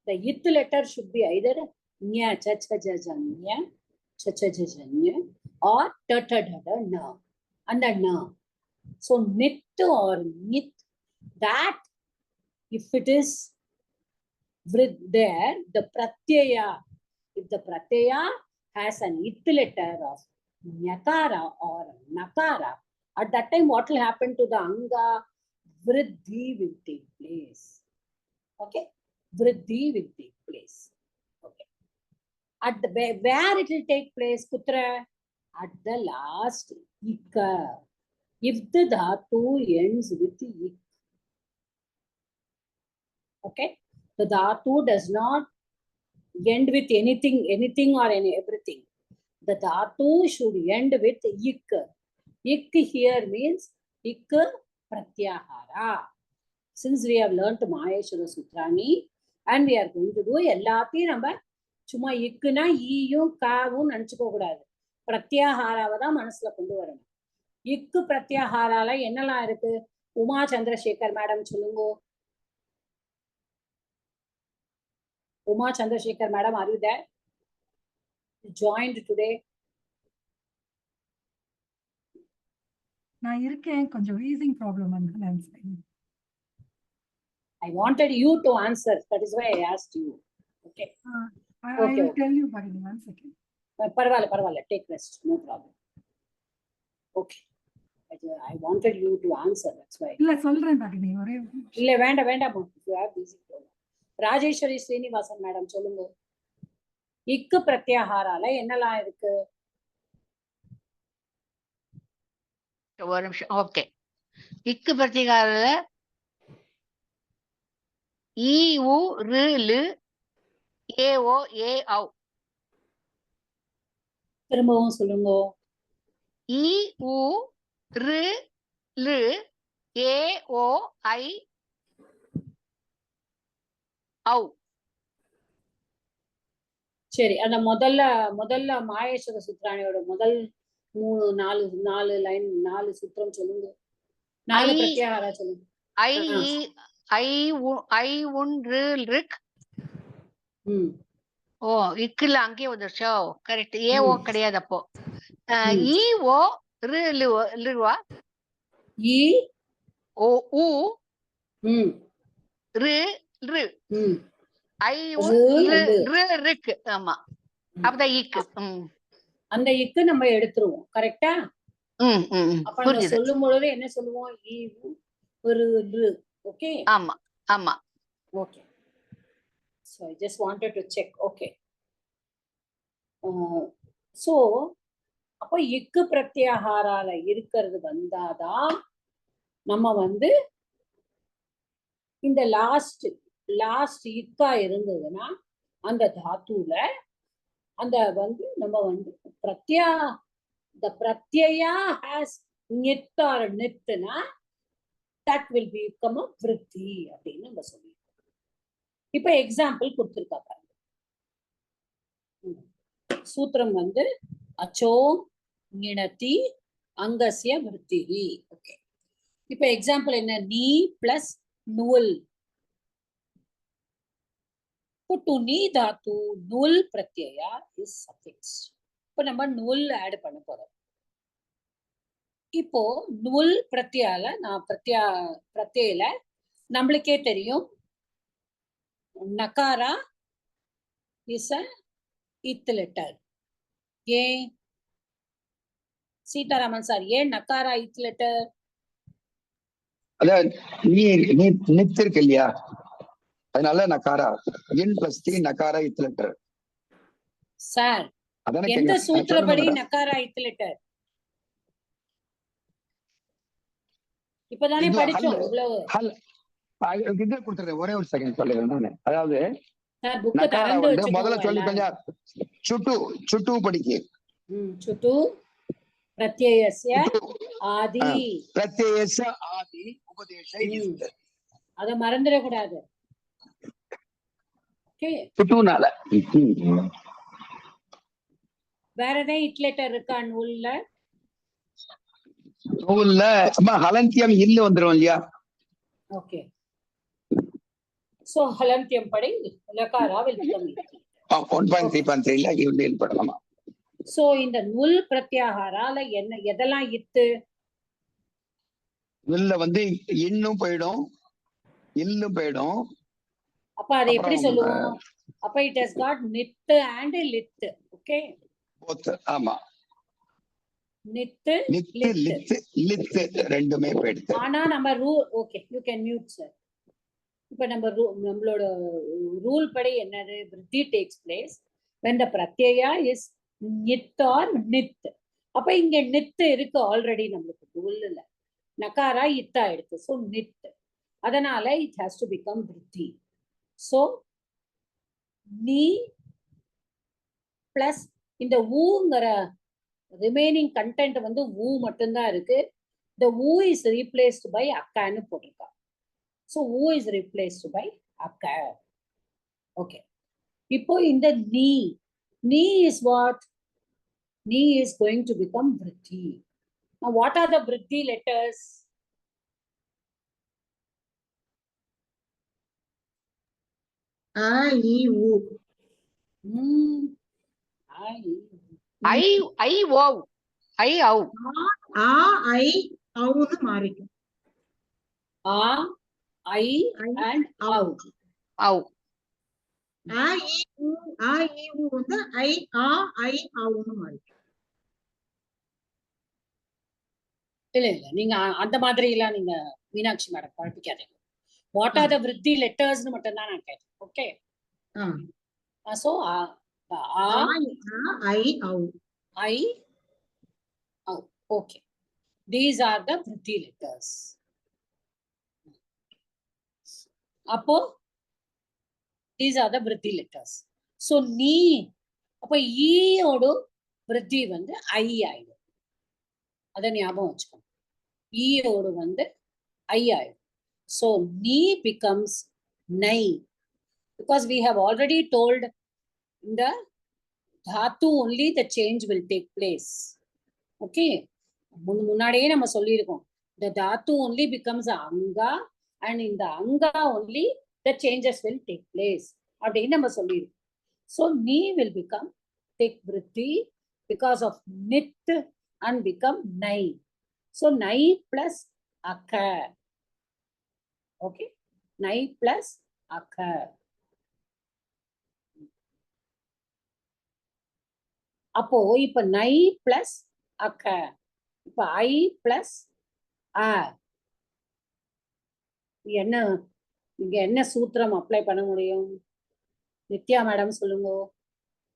the it letter should be either nya cha cha ja ja nya cha cha ja ja nya or ta ta da da na and the na. So nit or nit, that if it is with there the pratyaya, if the pratyaya has an it letter of nyakara or nakara, at that time what will happen to the anga? Vriddhi will take place. Okay, vriddhi will take place. Okay, at the where it will take place, kutra? At the last ika. If the dhatu ends with ik. Okay, the dhatu does not end with anything or everything. The dhatu should end with ik. Ik here means ik pratyahara. Since we have learnt Maheshwara Sutrani and we are going to do எல்லாத்தையும் நம்ம சும்மா இக்குனா ஈயும் காவும் நினைச்சுக்க கூடாது. பிரத்யாஹாராவை தான் மனசுல கொண்டு வரணும். இக்கு பிரத்யாஹாரால என்னெல்லாம் இருக்கு? உமா சந்திரசேகர் மேடம் சொல்லுங்க. Uma Chandrasekhar madam, are you there? You joined today. நான் இருக்கேன், கொஞ்சம் வீசிங் ப்ராப்ளம் வந்து. I wanted you to answer. That is why I asked you. Okay. I will tell you, but in 1 second. Parvala. Take rest. No problem. Okay. I wanted you to answer. That's why. இல்ல சொல்றேன் பாருங்க ஒரே. இல்ல வேண்டாம். You have busy program. Rajeswari Srinivasan madam சொல்லுங்க. இக்கு பிரத்யாஹாரால என்னெல்லாம் இருக்கு? ஒரு நிமிஷம். ஓகே, இக்கு பிரத்யாஹாரால ஈ உ ரு லு ஏ ஓ ஏ ஔ. திரும்பவும் சொல்லுங்க. ஈ உ ரு லு ஏ ஓ ஐ ஔ. சரி, அந்த முதல்ல மாயேஸ்வர சுத்ராணியோட முதல் 4 லைன் 4 சுத்திரம் சொல்லுங்க. 4 பிரத்யாஹாரா சொல்லுங்க. ஐ உன் ரு ரிக். ஓ, இக்குல அங்கேயே வந்துருச்சோ? கரெக்ட். ஏ ஓ கிடையாது அப்போ. ஈ ஓ ரு லுவா. ஈ ஓ உ ம் ரு ரு ம் ஐயும் ரு, ரு. ருக்கு. ஆமா, அப்பதான் ஈக்கு. அந்த இக்கு நம்ம எடுத்துருவோம். கரெக்டா? அப்ப நம்ம புரியுது. சொல்லும் பொழுது என்ன சொல்லுவோம்? ஈவு ஒரு ரு. ஓகே? ஆமா ஆமா. Okay. So I just wanted to check. Okay. So அப்போ இக்கு பிரத்யாகாரால இருக்கிறது வந்தாதான் நம்ம வந்து இந்த லாஸ்ட் இக்கா இருந்ததுன்னா அந்த தாத்துல அந்த வந்து நம்ம வந்து the pratyaya has nit or nitna, that will become a vritti அப்படின்னு நம்ம சொல்லியிருக்கோம். இப்ப எக்ஸாம்பிள் கொடுத்திருக்கா பாருங்க. சூத்திரம் வந்து அச்சோ ஞிணதி அங்கஸ்ய விருத்திஹி. ஓகே, இப்ப எக்ஸாம்பிள் என்ன? நீ பிளஸ் நூல். டு நீ தாத்து நூல் பிரத்யயா இஸ் சஃபிக்ஸ். இப்ப நம்ம நூல் ஆட் பண்ண போறோம். இப்போ நூல் பிரத்யால பிரத்யல நம்மளுக்கே தெரியும் Nagara is a ith letter. ஏன் சீதாராமன் சார், ஏன் நகாரா ith letter? அதான் நீ நித்து இருக்கு இல்லையா, அதனால Nagara n + 3 Nagara ith letter. Sir, அதானே எந்த கேக்குறேன். சூத்திரப்படி சொல்லுங்க மேடம். Nagara ith letter? இப்பதானே இது படிச்சோம் இவ்வளவு. இது கொடுத்துருக்கேன், ஒரே ஒரு செகண்ட் சொல்லிடுறேன் நானு. அதாவது சார் புக்க நகாரா திறந்து வந்து முதல்ல வச்சுக்கோங்க சொல்லி எல்லாரும். கொஞ்சம் சுட்டு படிக்கு. சுட்டு பிரத்யயஸ்ய ஆதி. பிரத்யேஷ ஆதி உபதேச இஸ்து. அத மறந்துடக்கூடாது. ஓகே, சுட்டுனால வேற ஏதாவது இட் லெட்டர் இருக்கா நூல்ல? நூல்ல ஹலந்தியம் இல்லு வந்துரும் இல்லையா? ஓகே, சோ ஹலந்தியம் படி லகாரா will become it. 1.3.3 இல் படலாமா? சோ இந்த நுல் பிரத்யாகாரால என்ன எதெல்லாம் இத்து? நுல்ல வந்து இன்னும் போயிடும், இல்லும் போயிடும். அப்ப அதை எப்படி சொல்லுவோம்? அப்ப it has got nit and lit. Okay, both. ஆமா, நித்து நித்து லித்து ரெண்டுமே போயிடுது. ஆனா நம்ம okay, you can mute sir. இப்ப நம்மளோட ரூல் படி என்னது? விருத்தி takes place when the pratyaya is nit or nit. அப்ப இங்க நித்து இருக்கு ஆல்ரெடி நம்மளுக்கு ரூல்ல. நகாரா இத்தா எடுத்து, சோ நித். அதனால it has to become விருத்தி. சோ நீ பிளஸ் இந்த ஊங்கிற ரிமைனிங் கண்டென்ட் வந்து ஊ மட்டும்தான் இருக்கு. the who is replaced by அக்கான்னு போட்டிருக்கா. so who is replaced by akka. okay, இப்போ இந்த நீ is what? நீ is going to become vritti. now what are the vritti letters? ஆ இ உ. ஐ ஓ ஐ ஔ. ஆ ஐ ஔன்னு மாறிக்கும். ஆ ஐ and ஔ. ஔ. ஆ இ உ வந்து ஐ ஔன்னு மாறிக்கும். இல்ல நீங்க அந்த மாதிரி எல்லாம் நீங்க மீனாட்சி மேடம் குழப்பிக்காதீங்க. வாட் ஆர் த விருத்தி லெட்டர்ஸ்னு மட்டும் தான் நான் கேட்டேன். ஓகே, சோ ஐ ஔ. I, oh, okay. These are the vritti letters. Appo, these are the vritti letters. So, நீ அப்ப ஈயோடு விருத்தி வந்து ஐ ஆயிடும். அதை ஞாபகம் வச்சுக்கணும். ஈயோடு வந்து ஐ ஆயிடும். So, நீ becomes நை. Because we have already told in the dhatu only the change will take place. Okay, முன்னாடியே நம்ம சொல்லியிருக்கோம். the dhatu only becomes anga and in the anga only the changes will take place அப்படின்னு நம்ம சொல்லியிருக்கோம். so நீ will become take vritti because of nit and become nai. so nai plus akka. Okay, nai plus aka. அப்போ இப்ப நை plus அக்க, இப்ப ஐ plus அ, என்ன இங்க என்ன சூத்திரம் அப்ளை பண்ண முடியும்? நித்யா மேடம் சொல்லுங்க.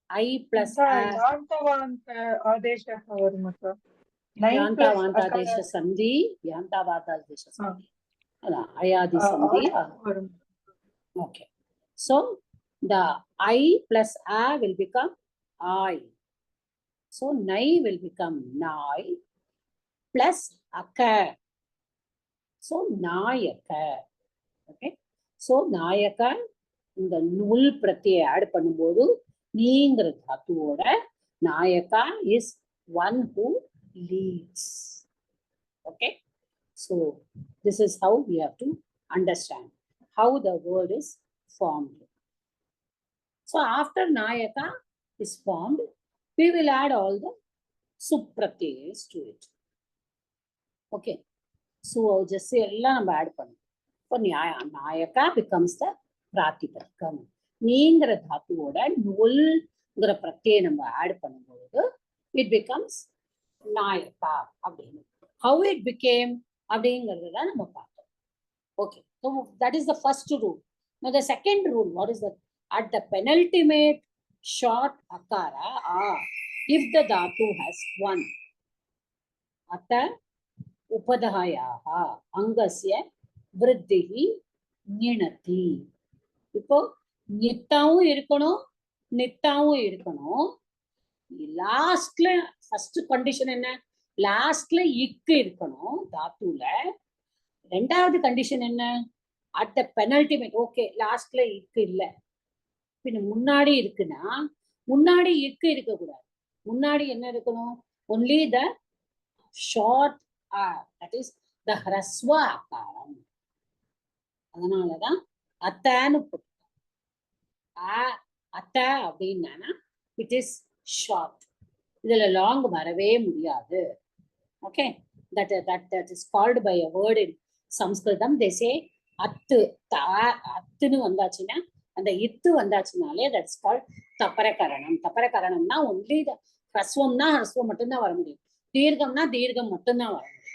ஐ பிளஸ் ಯಾಂತವಾಂತ ಆದೇಶಃ ವರುಮತ. ನೈ ಪ್ಲಸ್ ಯಾಂತಾವಾಂತಾದೇಶ ಸಂಧಿ, ಯಾಂತಾವಾಂತಾದೇಶ ಸಂಧಿ ಅಲ್ಲ, ಅಯಾದಿ ಸಂಧಿ. ವರುಮ. Okay, so the I plus a will become I. So nai will become nai plus akka. So nayaka. Okay, so nayaka இந்த நுல் பிரத்தியை ஆட் பண்ணும்போது நீங்கிற தாத்துவோட நாயகா is one who leads. Okay, so this is how we have to understand how the word is formed. So after nayaka is formed, we will add all the supratyas to it. Okay, so just எல்லாம் நம்ம add பண்ணும். இப்போ நாயகா becomes the பிராத்திபதிகம். நீங்கிற தாத்துவோட நுல்ங்கிற பிரத்தியை நம்ம add பண்ணும்போது it becomes நாயகா அப்படின்னு. How it became அப்படிங்கிறது தான் நம்ம பார்த்தோம். Okay, so that is the first rule. Now the second rule, what is that? At the penultimate short akara if the dhatu has one, ata upadhayaha angasya vriddhi ninati. இப்போ நித்தாவும் இருக்கணும், நித்தாவும் இருக்கணும். லாஸ்ட்ல first condition என்ன? லாஸ்ட்ல இக்கு இருக்கணும் தாத்துல. ரெண்டாவது condition என்ன? At the penultimate. ஓகே, லாஸ்ட்ல இக்கு இல்ல, பின்ன முன்னாடி இருக்குன்னா முன்னாடி இக்கு இருக்க கூடாது. முன்னாடி என்ன இருக்கணும்? ஒன்லி த ஷார்ட் ஆர், தட் இஸ் த ஹ்ரஸ்வ ஆகாரம். அதனாலதான் அத்தான்னு போட்டு அத்த அப்படின்னா இட் இஸ் ஷார்ட். இதுல லாங் வரவே முடியாது. ஓகே, that is called by a word in Sanskritam. They say அத்து. அத்துன்னு வந்தாச்சுன்னா, அந்த இத்து வந்தாச்சுனாலே that's called தபரகரணம். தபரகரணம்னா ஒன்லி ஹ்ரஸ்வம்னா ஹ்ரஸ்வம் மட்டும்தான் வர முடியும், தீர்க்கம்னா தீர்க்கம் மட்டும்தான் வர முடியும்.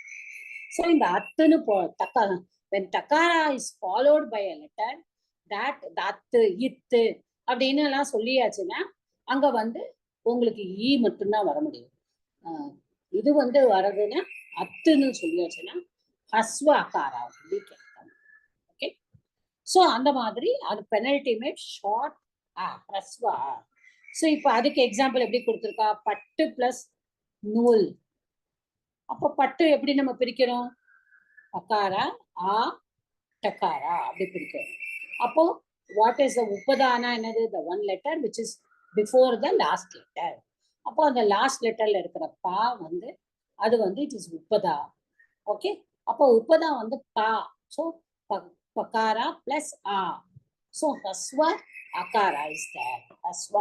ஸோ இந்த அத்துன்னு when takara is followed by a letter, that தத்து இத்து அப்படின்னு எல்லாம் சொல்லியாச்சுன்னா அங்க வந்து உங்களுக்கு ஈ மட்டும்தான் வர முடியும். இது வந்து வர்றதுன்னா அத்துன்னு சொல்லியாச்சுன்னா ஹஸ்வ அகாரா சொல்லி கேட்கணும். ஓகே, ஸோ அந்த மாதிரி அது பெனல்டிமேட் ஷார்ட் ஹஸ்வ. ஸோ இப்போ அதுக்கு எக்ஸாம்பிள் எப்படி கொடுத்துருக்கா? பட்டு பிளஸ் நூல். அப்போ பட்டு எப்படி நம்ம பிரிக்கிறோம்? அகாரா டகாரா அப்படி பிரிக்கிறோம். அப்போ வாட் இஸ் த உபதானா? என்னது? The one letter which is before the last letter. அப்போ அந்த லாஸ்ட் லெட்டர்ல இருக்கிற பா வந்து அது வந்து இட் இஸ் உபதா. ஓகே, அப்போ உபதா வந்து பா. ஸோ பகாரா பிளஸ் ஆ. ஸோ ஹஸ்வ அகாரா இஸ் தேர். ஹஸ்வ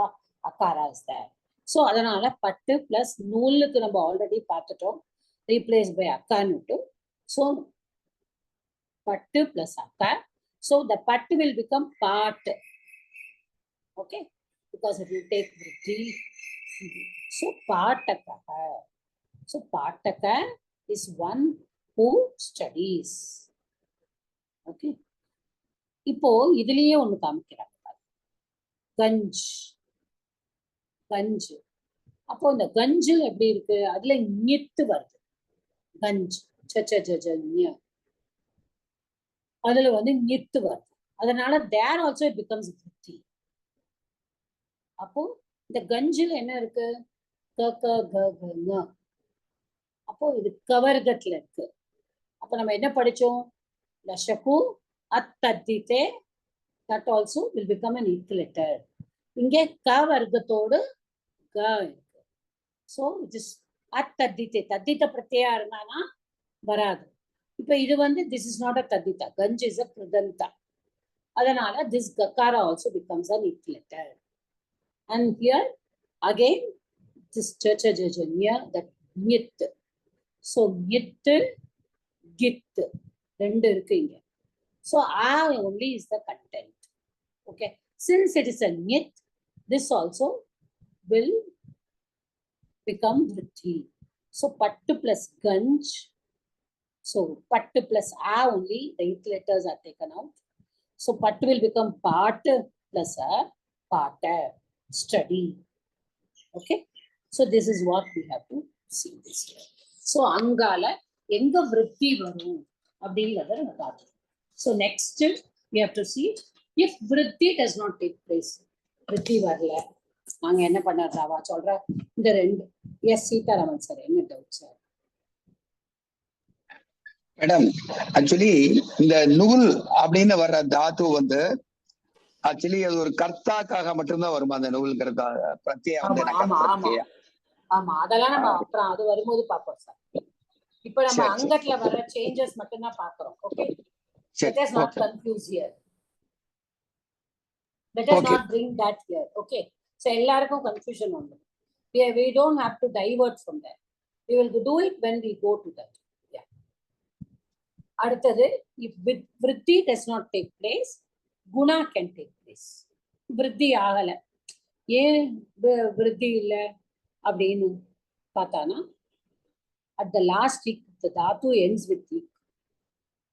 அகாரா இஸ் தேர். ஸோ அதனால பட்டு பிளஸ் நூலுக்கு நம்ம ஆல்ரெடி பார்த்துட்டோம், ரீப்ளேஸ் பை அக்கான்னுட்டு. ஸோ பட்டு plus akka. So the pat will become part. Okay, because it will take vriddhi. So pataka. So pataka is one who studies. Okay, இப்போ இதுலயே ஒண்ணு காமிக்கிறாங்க, கஞ்ச். கஞ்ச். அப்போ இந்த கஞ்சு எப்படி இருக்கு? அதுல நித்து வருது கஞ்ச். அதுல வந்து நித்து வருது. அதனால தேர் ஆல்சோ இட் பிகம்ஸ் விருத்தி. அப்போ இந்த கஞ்சில் என்ன இருக்கு? க க க க ங. அப்போ இது கவர்கத்துல இருக்கு. அப்ப நம்ம என்ன படிச்சோம்? லஷகு அத்தத்திதே, that also will become an இக் லெட்டர். இங்கே க வர்க்கத்தோடு க இருக்கு. ஸோ இட் இஸ் அத்தத்திதே. தத்தித்த பிரத்யா இருந்தானா வராது. இப்ப இது வந்து திஸ் இஸ் நாட் அ தத்திதா, கஞ்ச் இஸ் அ கிருதந்தா. அதனால திஸ் ககாரா ஆல்சோ பிகம்ஸ் an இக் letter. And here again this சச்சஜன்ய தட் நித். ஸோ நித்து கித்து ரெண்டு இருக்கு இங்க. So A only is the content. Okay. Since it is a nit, this also will become vritti. So pattu plus ganj. So pattu plus A only, the it letters are taken out. So pattu will become part plus a pata, study. Okay. So this is what we have to see this here. So angala enga vritti varum அப்படிங்கறத நம்ம பார்க்கணும். So next we have to see if vritti does not take place. vritti வரல, நாங்க என்ன பண்ணறதாவா சொல்ற இந்த ரெண்டு. S Sitharaman sir, என்ன டவுட் சார்? மேடம், ஆக்சுவலி இந்த நூல் அப்படின்னு வர்ற தாத்து வந்து ஆக்சுவலி அது ஒரு கர்த்தாக்காக மட்டும்தான் வருமா அந்த நூல்ங்கிறதா பிரத்யம் வந்து ஆமா, அதெல்லாம் நம்ம அப்புறம் அது வரும்போது பார்ப்போம் சார். இப்ப நம்ம அங்கத்துல வர சேஞ்சஸ் மட்டும் தான் பாக்குறோம். Okay, let us not confuse here. Let us not bring that here. Okay, so எல்லாருக்கும் confusion உண்டு. We don't have to divert from that. We will do it when we go to that. Yeah. அடுத்தது, if vritti does not take place, guna can take place. vritti ஆகல, ஏன் vritti இல்ல அப்படின்னு பார்த்தானா, at the last ik, the dhatu ends with ik.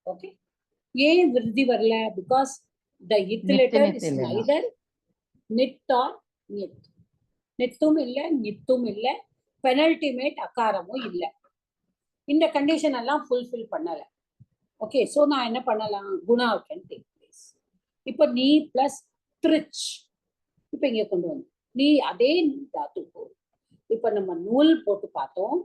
Okay, ஏன் vritti வரல? Because the it letter is neither nit or nit. nittum இல்ல, nittum இல்ல, penultimate akaramum இல்ல. இந்த கண்டிஷன் எல்லாம் ஃபுல்ஃபில் பண்ணல. ஓகே, சோ நான் என்ன பண்ணலாம்? Guna can take place. இப்போ நீ பிளஸ் த்ரிச், இப்போ இங்க கொண்டு வந்து நீ அதே தாத்துக்கு இப்ப நம்ம நூல் போட்டு பார்த்தோம்,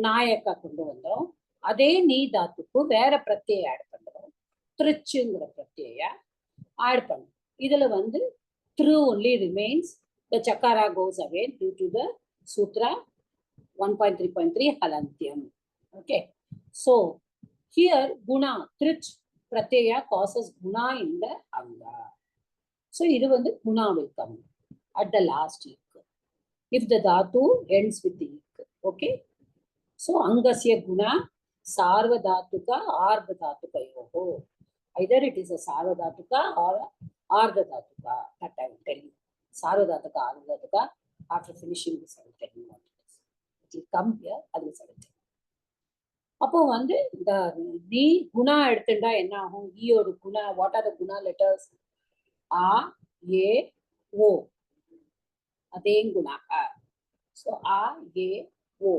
நாயக்கா கொண்டு வந்தோம். அதே நீ தாத்துக்கு வேற பிரத்யை ஆட் பண்றோம், த்ரிச்சுங்கிற பிரத்யை ஆட் பண்ணும். இதுல வந்து through only remains, the chakara goes away due to the sutra 1.3.3 halantyam. Okay, so here guna trich pratyaya causes guna in the anga. So idu vandu guna will come at the last ik if the dhatu ends with the ik. Okay, so angasya guna sarva dhatuka ardha dhatuka yoho, either it is a sarva dhatuka or ardha dhatuka. That I will tell you. sarva dhatuka ardha dhatuka, after finishing this I will tell you what it is. It will come here, I will tell you. அப்போ வந்து இந்த நீ குணா எடுத்துட்டா என்ன ஆகும்? ஈயோட குணா, what are the குணா லெட்டர்ஸ்? ஆ, ஏ, ஓ, அதே குணா. So ஆ, ஏ, ஓ.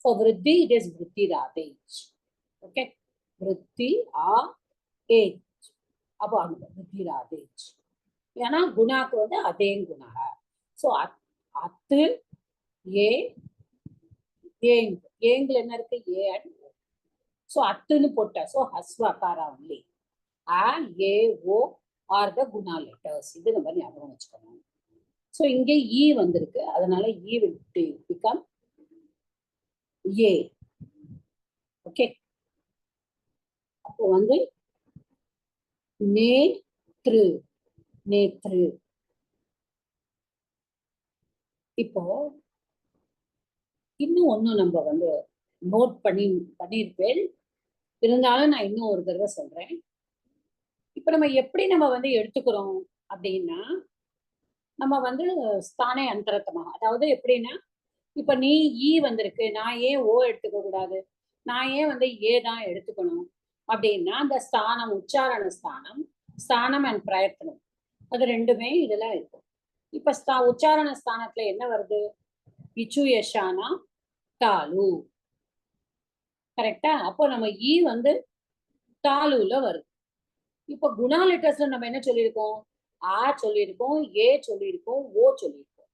For vritti it is vritti radej. Okay, vritti ஆ, ஏ, அப்போ அங்க vritti radej. ஏன்னா குணாக்கு வந்து அதே குணா. So அத்து, ஏ, ஏங், ஏங்ல என்ன இருக்கு? A and O. சோ அத்துன்னு போட்ட, சோ ஹஸ்வகாரா only. ஆ, ஏ, ஓ ஆர் த குணா லெட்டர்ஸ். இது நம்ம ஞாபகம் வச்சுக்கணும். சோ இங்கே ஈ வந்திருக்கு, அதனால ஈ will become ஏ. ஓகே, அப்போ வந்து நேத்ரு, நேத்ரு. இப்போ இன்னும் ஒன்னும் நம்ம வந்து நோட் பண்ணியிருப்பேன், இருந்தாலும் நான் இன்னும் ஒரு தடவை சொல்றேன். இப்ப நம்ம எப்படி நம்ம வந்து எடுத்துக்கிறோம் அப்படின்னா, நம்ம வந்து ஸ்தானே அந்தரத்தமாக, அதாவது எப்படின்னா, இப்ப நீ ஈ வந்திருக்கு, நான் ஏன் ஓ எடுத்துக்க கூடாது, நான் ஏன் வந்து ஏ தான் எடுத்துக்கணும் அப்படின்னா, அந்த ஸ்தானம், உச்சாரண ஸ்தானம், ஸ்தானம் அண்ட் பிரயத்தனம், அது ரெண்டுமே இதெல்லாம் இருக்கும். இப்ப உச்சாரண ஸ்தானத்துல என்ன வருது? இச்சு யஷானா தாலு, கரெக்டா? அப்போ நம்ம ஈ வந்து தாலுல வருது. இப்ப குணா லெட்டர்ஸ்ல நம்ம என்ன சொல்லியிருக்கோம்? ஆ சொல்லியிருக்கோம், ஏ சொல்லியிருக்கோம், ஓ சொல்லியிருக்கோம்.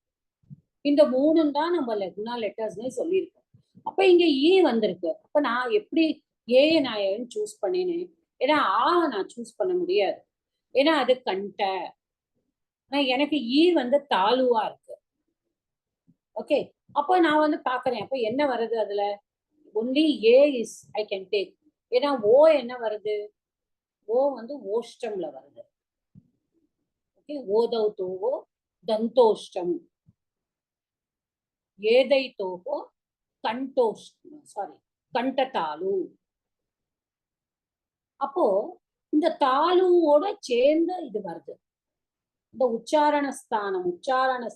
இந்த மூணும் தான் நம்ம குணா லெட்டர்ஸ்னு சொல்லியிருக்கோம். அப்ப இங்க ஈ வந்திருக்கு. அப்ப நான் எப்படி ஏ நான் ஏன் சூஸ் பண்ணினேன்? ஏன்னா ஆ நான் சூஸ் பண்ண முடியாது, ஏன்னா அது கண்ட. எனக்கு ஈ வந்து தாலுவா இருக்கு. ஓகே, அப்போ நான் வந்து பாக்குறேன், அப்ப என்ன வருது அதுல? ஒன்லி ஏ இஸ் ஐ கேன் டேக். ஏன்னா ஓ என்ன வருது? ஓ வந்து ஓஷ்டம்ல வருது. ஓகே, ஓதௌ தோவோ தந்தோஷ்டம், ஏதை தோவோ கண்டோஷ்டம், சாரி கண்டதாலு. அப்போ இந்த தாலுவோட சேர்ந்து இது வருது. இந்த உச்சாரண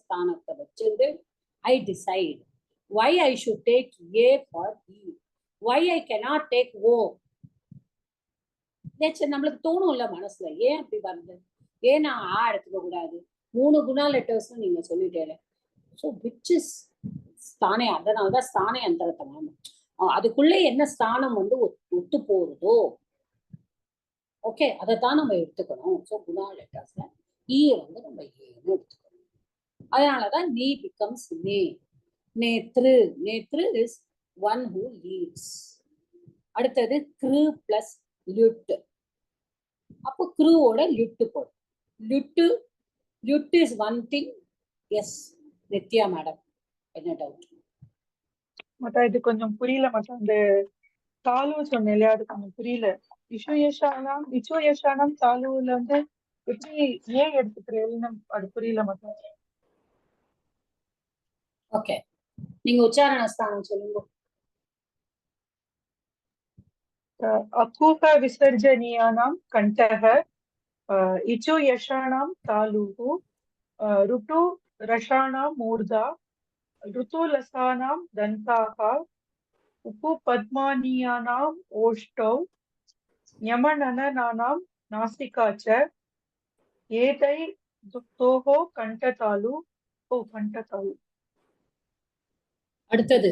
ஸ்தானத்தை வச்சிருந்து I decide why I should take A for E, why I cannot take O. நம்மளுக்கு தோணும் இல்ல மனசுல, ஏன் அப்படி வருது, ஏன் நான் ஆ எடுத்துக்க கூடாது, 3 குணா லெட்டர்ஸ் நீங்க சொல்லிட்டேல. ஸோ விச் இஸ் ஸ்தானே, அதனாலதான் ஸ்தானே அந்தரத்தம். அதுக்குள்ள என்ன ஸ்தானம் வந்து ஒத்து போறதோ ஓகே அதைத்தான் நம்ம எடுத்துக்கணும். ஸோ குணா லெட்டர்ஸ்ல ஈ வந்து நம்ம ஏன்னு எடுத்துக்கணும். அதனாலதான் நீ பிகம்ஸ் நே. நேத்ரு, நேத்ரு இஸ் ஒன் ஹூ லீவ்ஸ். அடுத்தது கிரு பிளஸ் லுட். அப்போ கிருவோட லுட்டு போடும். லுட் is one thing. Yes Nithya madam, என்ன டவுட்? மத்தா இது கொஞ்சம் புரியல மத்தா. அந்த தாலு சொன்னேன் இல்லையா, அது கொஞ்சம் புரியல. இச்சுயஷானம் தாலுல வந்து எப்படி ஏன் எடுத்துக்கிறேன் அது புரியல மத்தா. ஓகே, நீங்க உச்சாரண ஸ்தானம் சொல்லுங்க. அகூக விசர்ஜனியானாம் கண்டக, இச்சு யஷானாம் தாலுஹு, ருட்டு ரஷானாம் மூர்தா, ருத்து லசானாம் தந்தாஹா, உப்பு பத்மானியானாம் ஓஷ்டௌ, யமனனனானாம் நாசிகாச்ச, ஏதை துக்தோஹோ கண்டதாலு. ஓ கண்டதாலு. அடுத்தது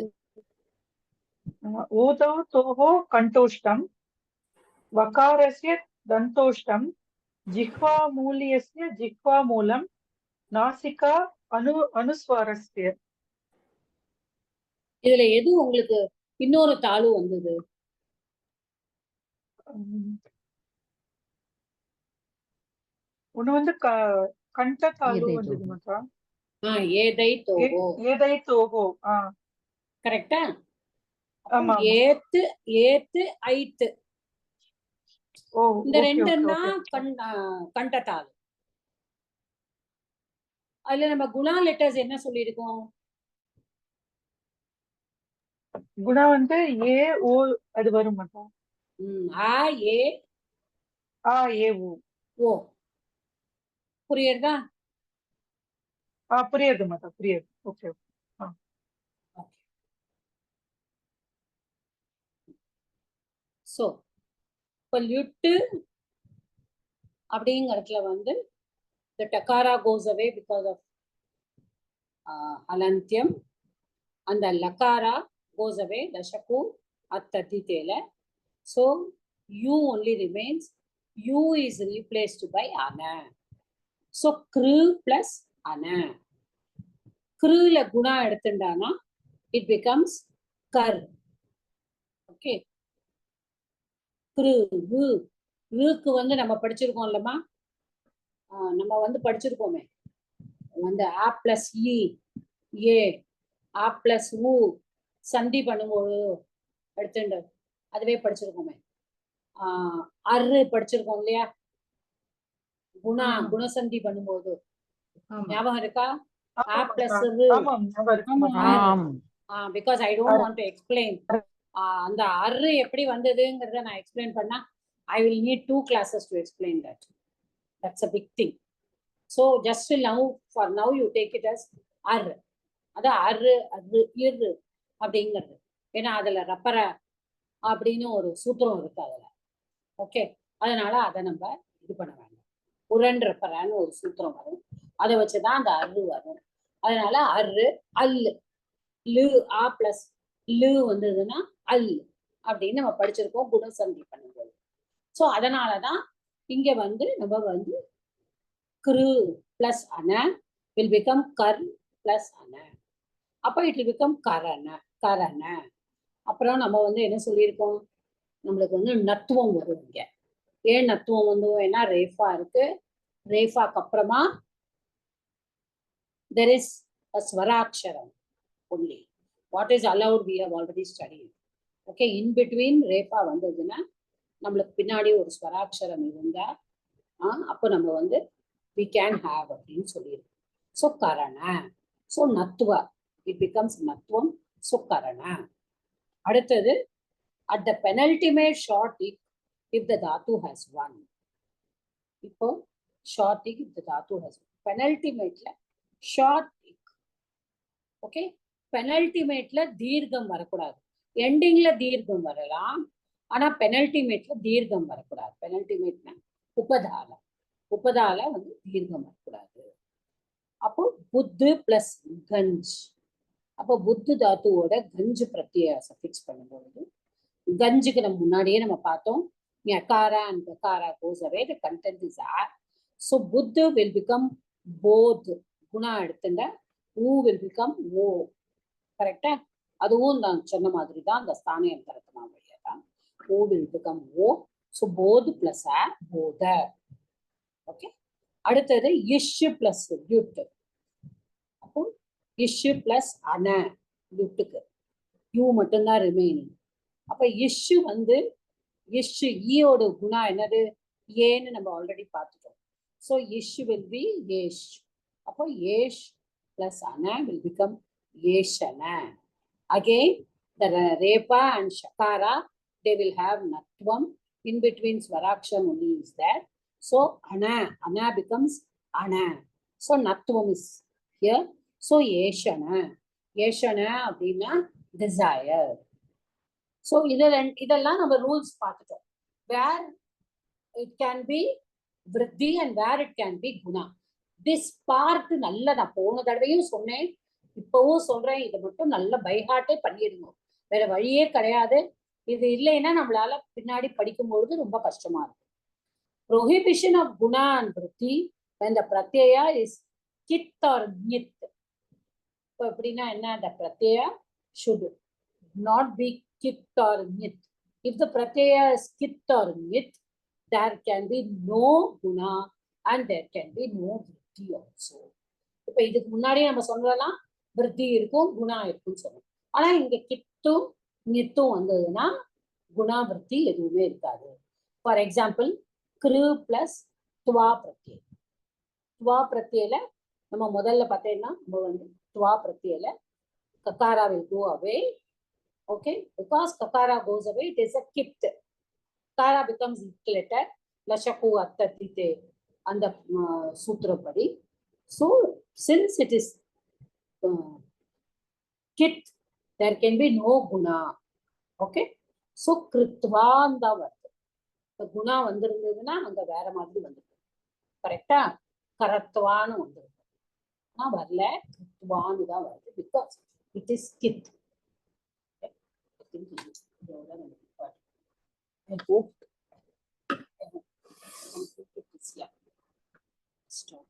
ஊதௌ தோஹோ கண்டோஷ்டம், வகாரஸ்ய தந்தோஷ்டம், ஜிஹ்வா மூலியஸ்ய ஜிஹ்வா மூலம், நாசிகா அனுஸ்வாரஸ்ய. இதுல எது உங்களுக்கு இன்னொரு தாளு வந்தது? ஒண்ணு வந்து கண்டதாலு வந்தது மச்சா. ஏதை தோகோ. ஏதை தோஹோ. கரெக்டா? ஆமா. ஏத்து ஏத்து ஐத்து, ஓ இந்த ரெண்டும் தான் கண்டதாலு. அதுல நம்ம குணா லெட்டர்ஸ் என்ன சொல்லியிருக்கோம்? குணா வந்து ஏ ஓ அது வரும் மச்சா. ஆ ஏ ஏ ஓ. புரியுறதா? புரியுது மச்சா, புரியுது. ஓகே. சோ இப்ப லுட்டு அப்படிங்கறதுல வந்து the takara goes away because of alantyam, and the lakara goes away dashaku attaditela. So u only remains. U is replaced by ana. So kru plus ana. Kru la guna edutundana it becomes kar. Okay. kru ருக்கு வந்து நம்ம படிச்சிருக்கோம் இல்லம்மா, நம்ம வந்து படிச்சிருக்கோமே வந்து ஆ plus இ ஏ, ஆ plus ஊ சந்தி பண்ணும்போது எடுத்துட்டு அதுவே படிச்சிருக்கோமே. அரு படிச்சிருக்கோம் இல்லையா, குணசந்தி பண்ணும்போது ஞாபகம் இருக்கா? ஆ plus because I don't want to explain. அந்த அரு எப்படி வந்ததுங்கிறத நான் எக்ஸ்பிளைன் பண்ணா I will need 2 classes to explain that. That's a big thing. So just for now you take it as ar. அது அரு அது இரு அப்படிங்கிறது. ஏன்னா அதுல ரப்பர அப்படின்னு ஒரு சூத்திரம் இருக்கு அதுல. ஓகே, அதனால அதை நம்ம இது பண்ண வேண்டாம். உரன் ரப்பரான்னு ஒரு சூத்திரம் வரும், அதை வச்சுதான் அந்த அரு வரும். அதனால அரு அல்லு, லு ஆ பிளஸ் லு வந்ததுன்னா அல் அப்படின்னு நம்ம படிச்சிருக்கோம் குணசந்தி பண்ணும்போது. ஸோ அதனாலதான் இங்க வந்து நம்ம வந்து கிரு பிளஸ் அன will become கர் பிளஸ் அன. அப்போ இட் will become கரண கரண. அப்புறம் நம்ம வந்து என்ன சொல்லியிருக்கோம், நம்மளுக்கு வந்து நத்துவம் வரும். இங்க ஏன் நத்துவம் வந்து, ஏன்னா ரேஃபா இருக்கு, ரேஃபாக்கு அப்புறமா there is a ஸ்வராட்சரம் only. What is allowed we have already studied. Okay, in between ரேஃபா வந்ததுன்னா நம்மளுக்கு பின்னாடி ஒரு ஸ்வராட்சரம் இருந்தா அப்போ நம்ம வந்து we can have அப்படின்னு சொல்லியிருக்கோம். ஸோ கரண, ஸோ நத்துவ it becomes நத்துவம். ஸோ கரண. அடுத்தது at the penultimate short if the dhatu has one. இப்போ short ik the dhatu has penultimate la short ik. Okay, penultimate la தீர்க்கம் வரக்கூடாது. எண்டிங்ல தீர்க்கம் வரலாம், ஆனா பெனல்டிமேட்ல தீர்க்கம் வரக்கூடாது. பெனல்டிமேட்னா உபதால, உபதால வந்து தீர்க்கம் வரக்கூடாது. அப்போ புத்து பிளஸ் கஞ்ச். அப்போ புத்து தாத்துவோட கஞ்சு பிரத்ய சஃபிக்ஸ் பண்ணும்போது கஞ்சுக்கு நம்ம முன்னாடியே நம்ம பார்த்தோம், ஞகாரா and gakara goes away, the content is a. So buddha will become both. Guna எடுத்துட்டா ஊ will become ஓ. கரெக்டா? அதுவும் நான் சொன்ன மாதிரி தான் அந்த ஸ்தானியம் தரத்துனா வழியா தான் ஓ will become ஓ. So both plus a போத. ஓகே, அடுத்தது இஷ் பிளஸ் யுட். அப்போ இஷ் பிளஸ் அன யுட்டுக்கு யூ மட்டும்தான் ரிமைனிங். அப்ப இஷ் வந்து இஷ் ஈயோட குணா என்னது? ஏன்னு நம்ம ஆல்ரெடி பார்த்துட்டோம். ஸோ இஷ் வில் பி ஏஷ். அப்போ ஏஷ் பிளஸ் அன வில் பிகம் ஏஷன. Again, the repa and shakara, they will have natvam. In between swaraksham only is there. So ana becomes ana. So natvam is here. So yeshana அப்படின்னா desire. So இதெல்லாம் நம்ம rules பார்த்துட்டோம். Where it can be vriddhi and where it can be guna. This part நல்ல நான் போன தடவையும் சொன்னேன், இப்பவும் சொல்றேன், இதை மட்டும் நல்ல பைஹார்ட்டே பண்ணிடுங்க. வேற வழியே கிடையாது. இது இல்லைன்னா நம்மளால பின்னாடி படிக்கும்பொழுது ரொம்ப கஷ்டமா இருக்கு. Prohibition of guna and vritti when the pratyaya is kit or nit. இப்போ எப்படின்னா என்ன? the pratyaya should not be kit or nit. If the pratyaya is kit or nit, there can be no guna and there can be no vritti also. இப்போ இதுக்கு முன்னாடியே நம்ம சொல்லலாம் விருத்தி இருக்கும், குணா இருக்கும்னு சொல்லணும். ஆனா இங்க கித்தும் நித்தும் வந்ததுன்னா குணா விருத்தி எதுவுமே இருக்காது. ஃபார் எக்ஸாம்பிள் கிரு பிளஸ் துவா பிரத்யே. துவா பிரத்யேல நம்ம முதல்ல பார்த்தேன்னா நம்ம வந்து துவா பிரத்யேல கக்காரா will go away. Okay, because kakara goes away, it is a kit. Kara becomes it letter. Lashaku attatite அந்த சூத்திரப்படி. So since it is kit, there can be no guna. Okay, so kritvan da varthu. The guna vandirundhaduna anga vera madri vandirukku. Correcta? Karatvan vandirukku. Na varla kritvan da varthu because it is kit. Okay, I think this is I hope. Stop.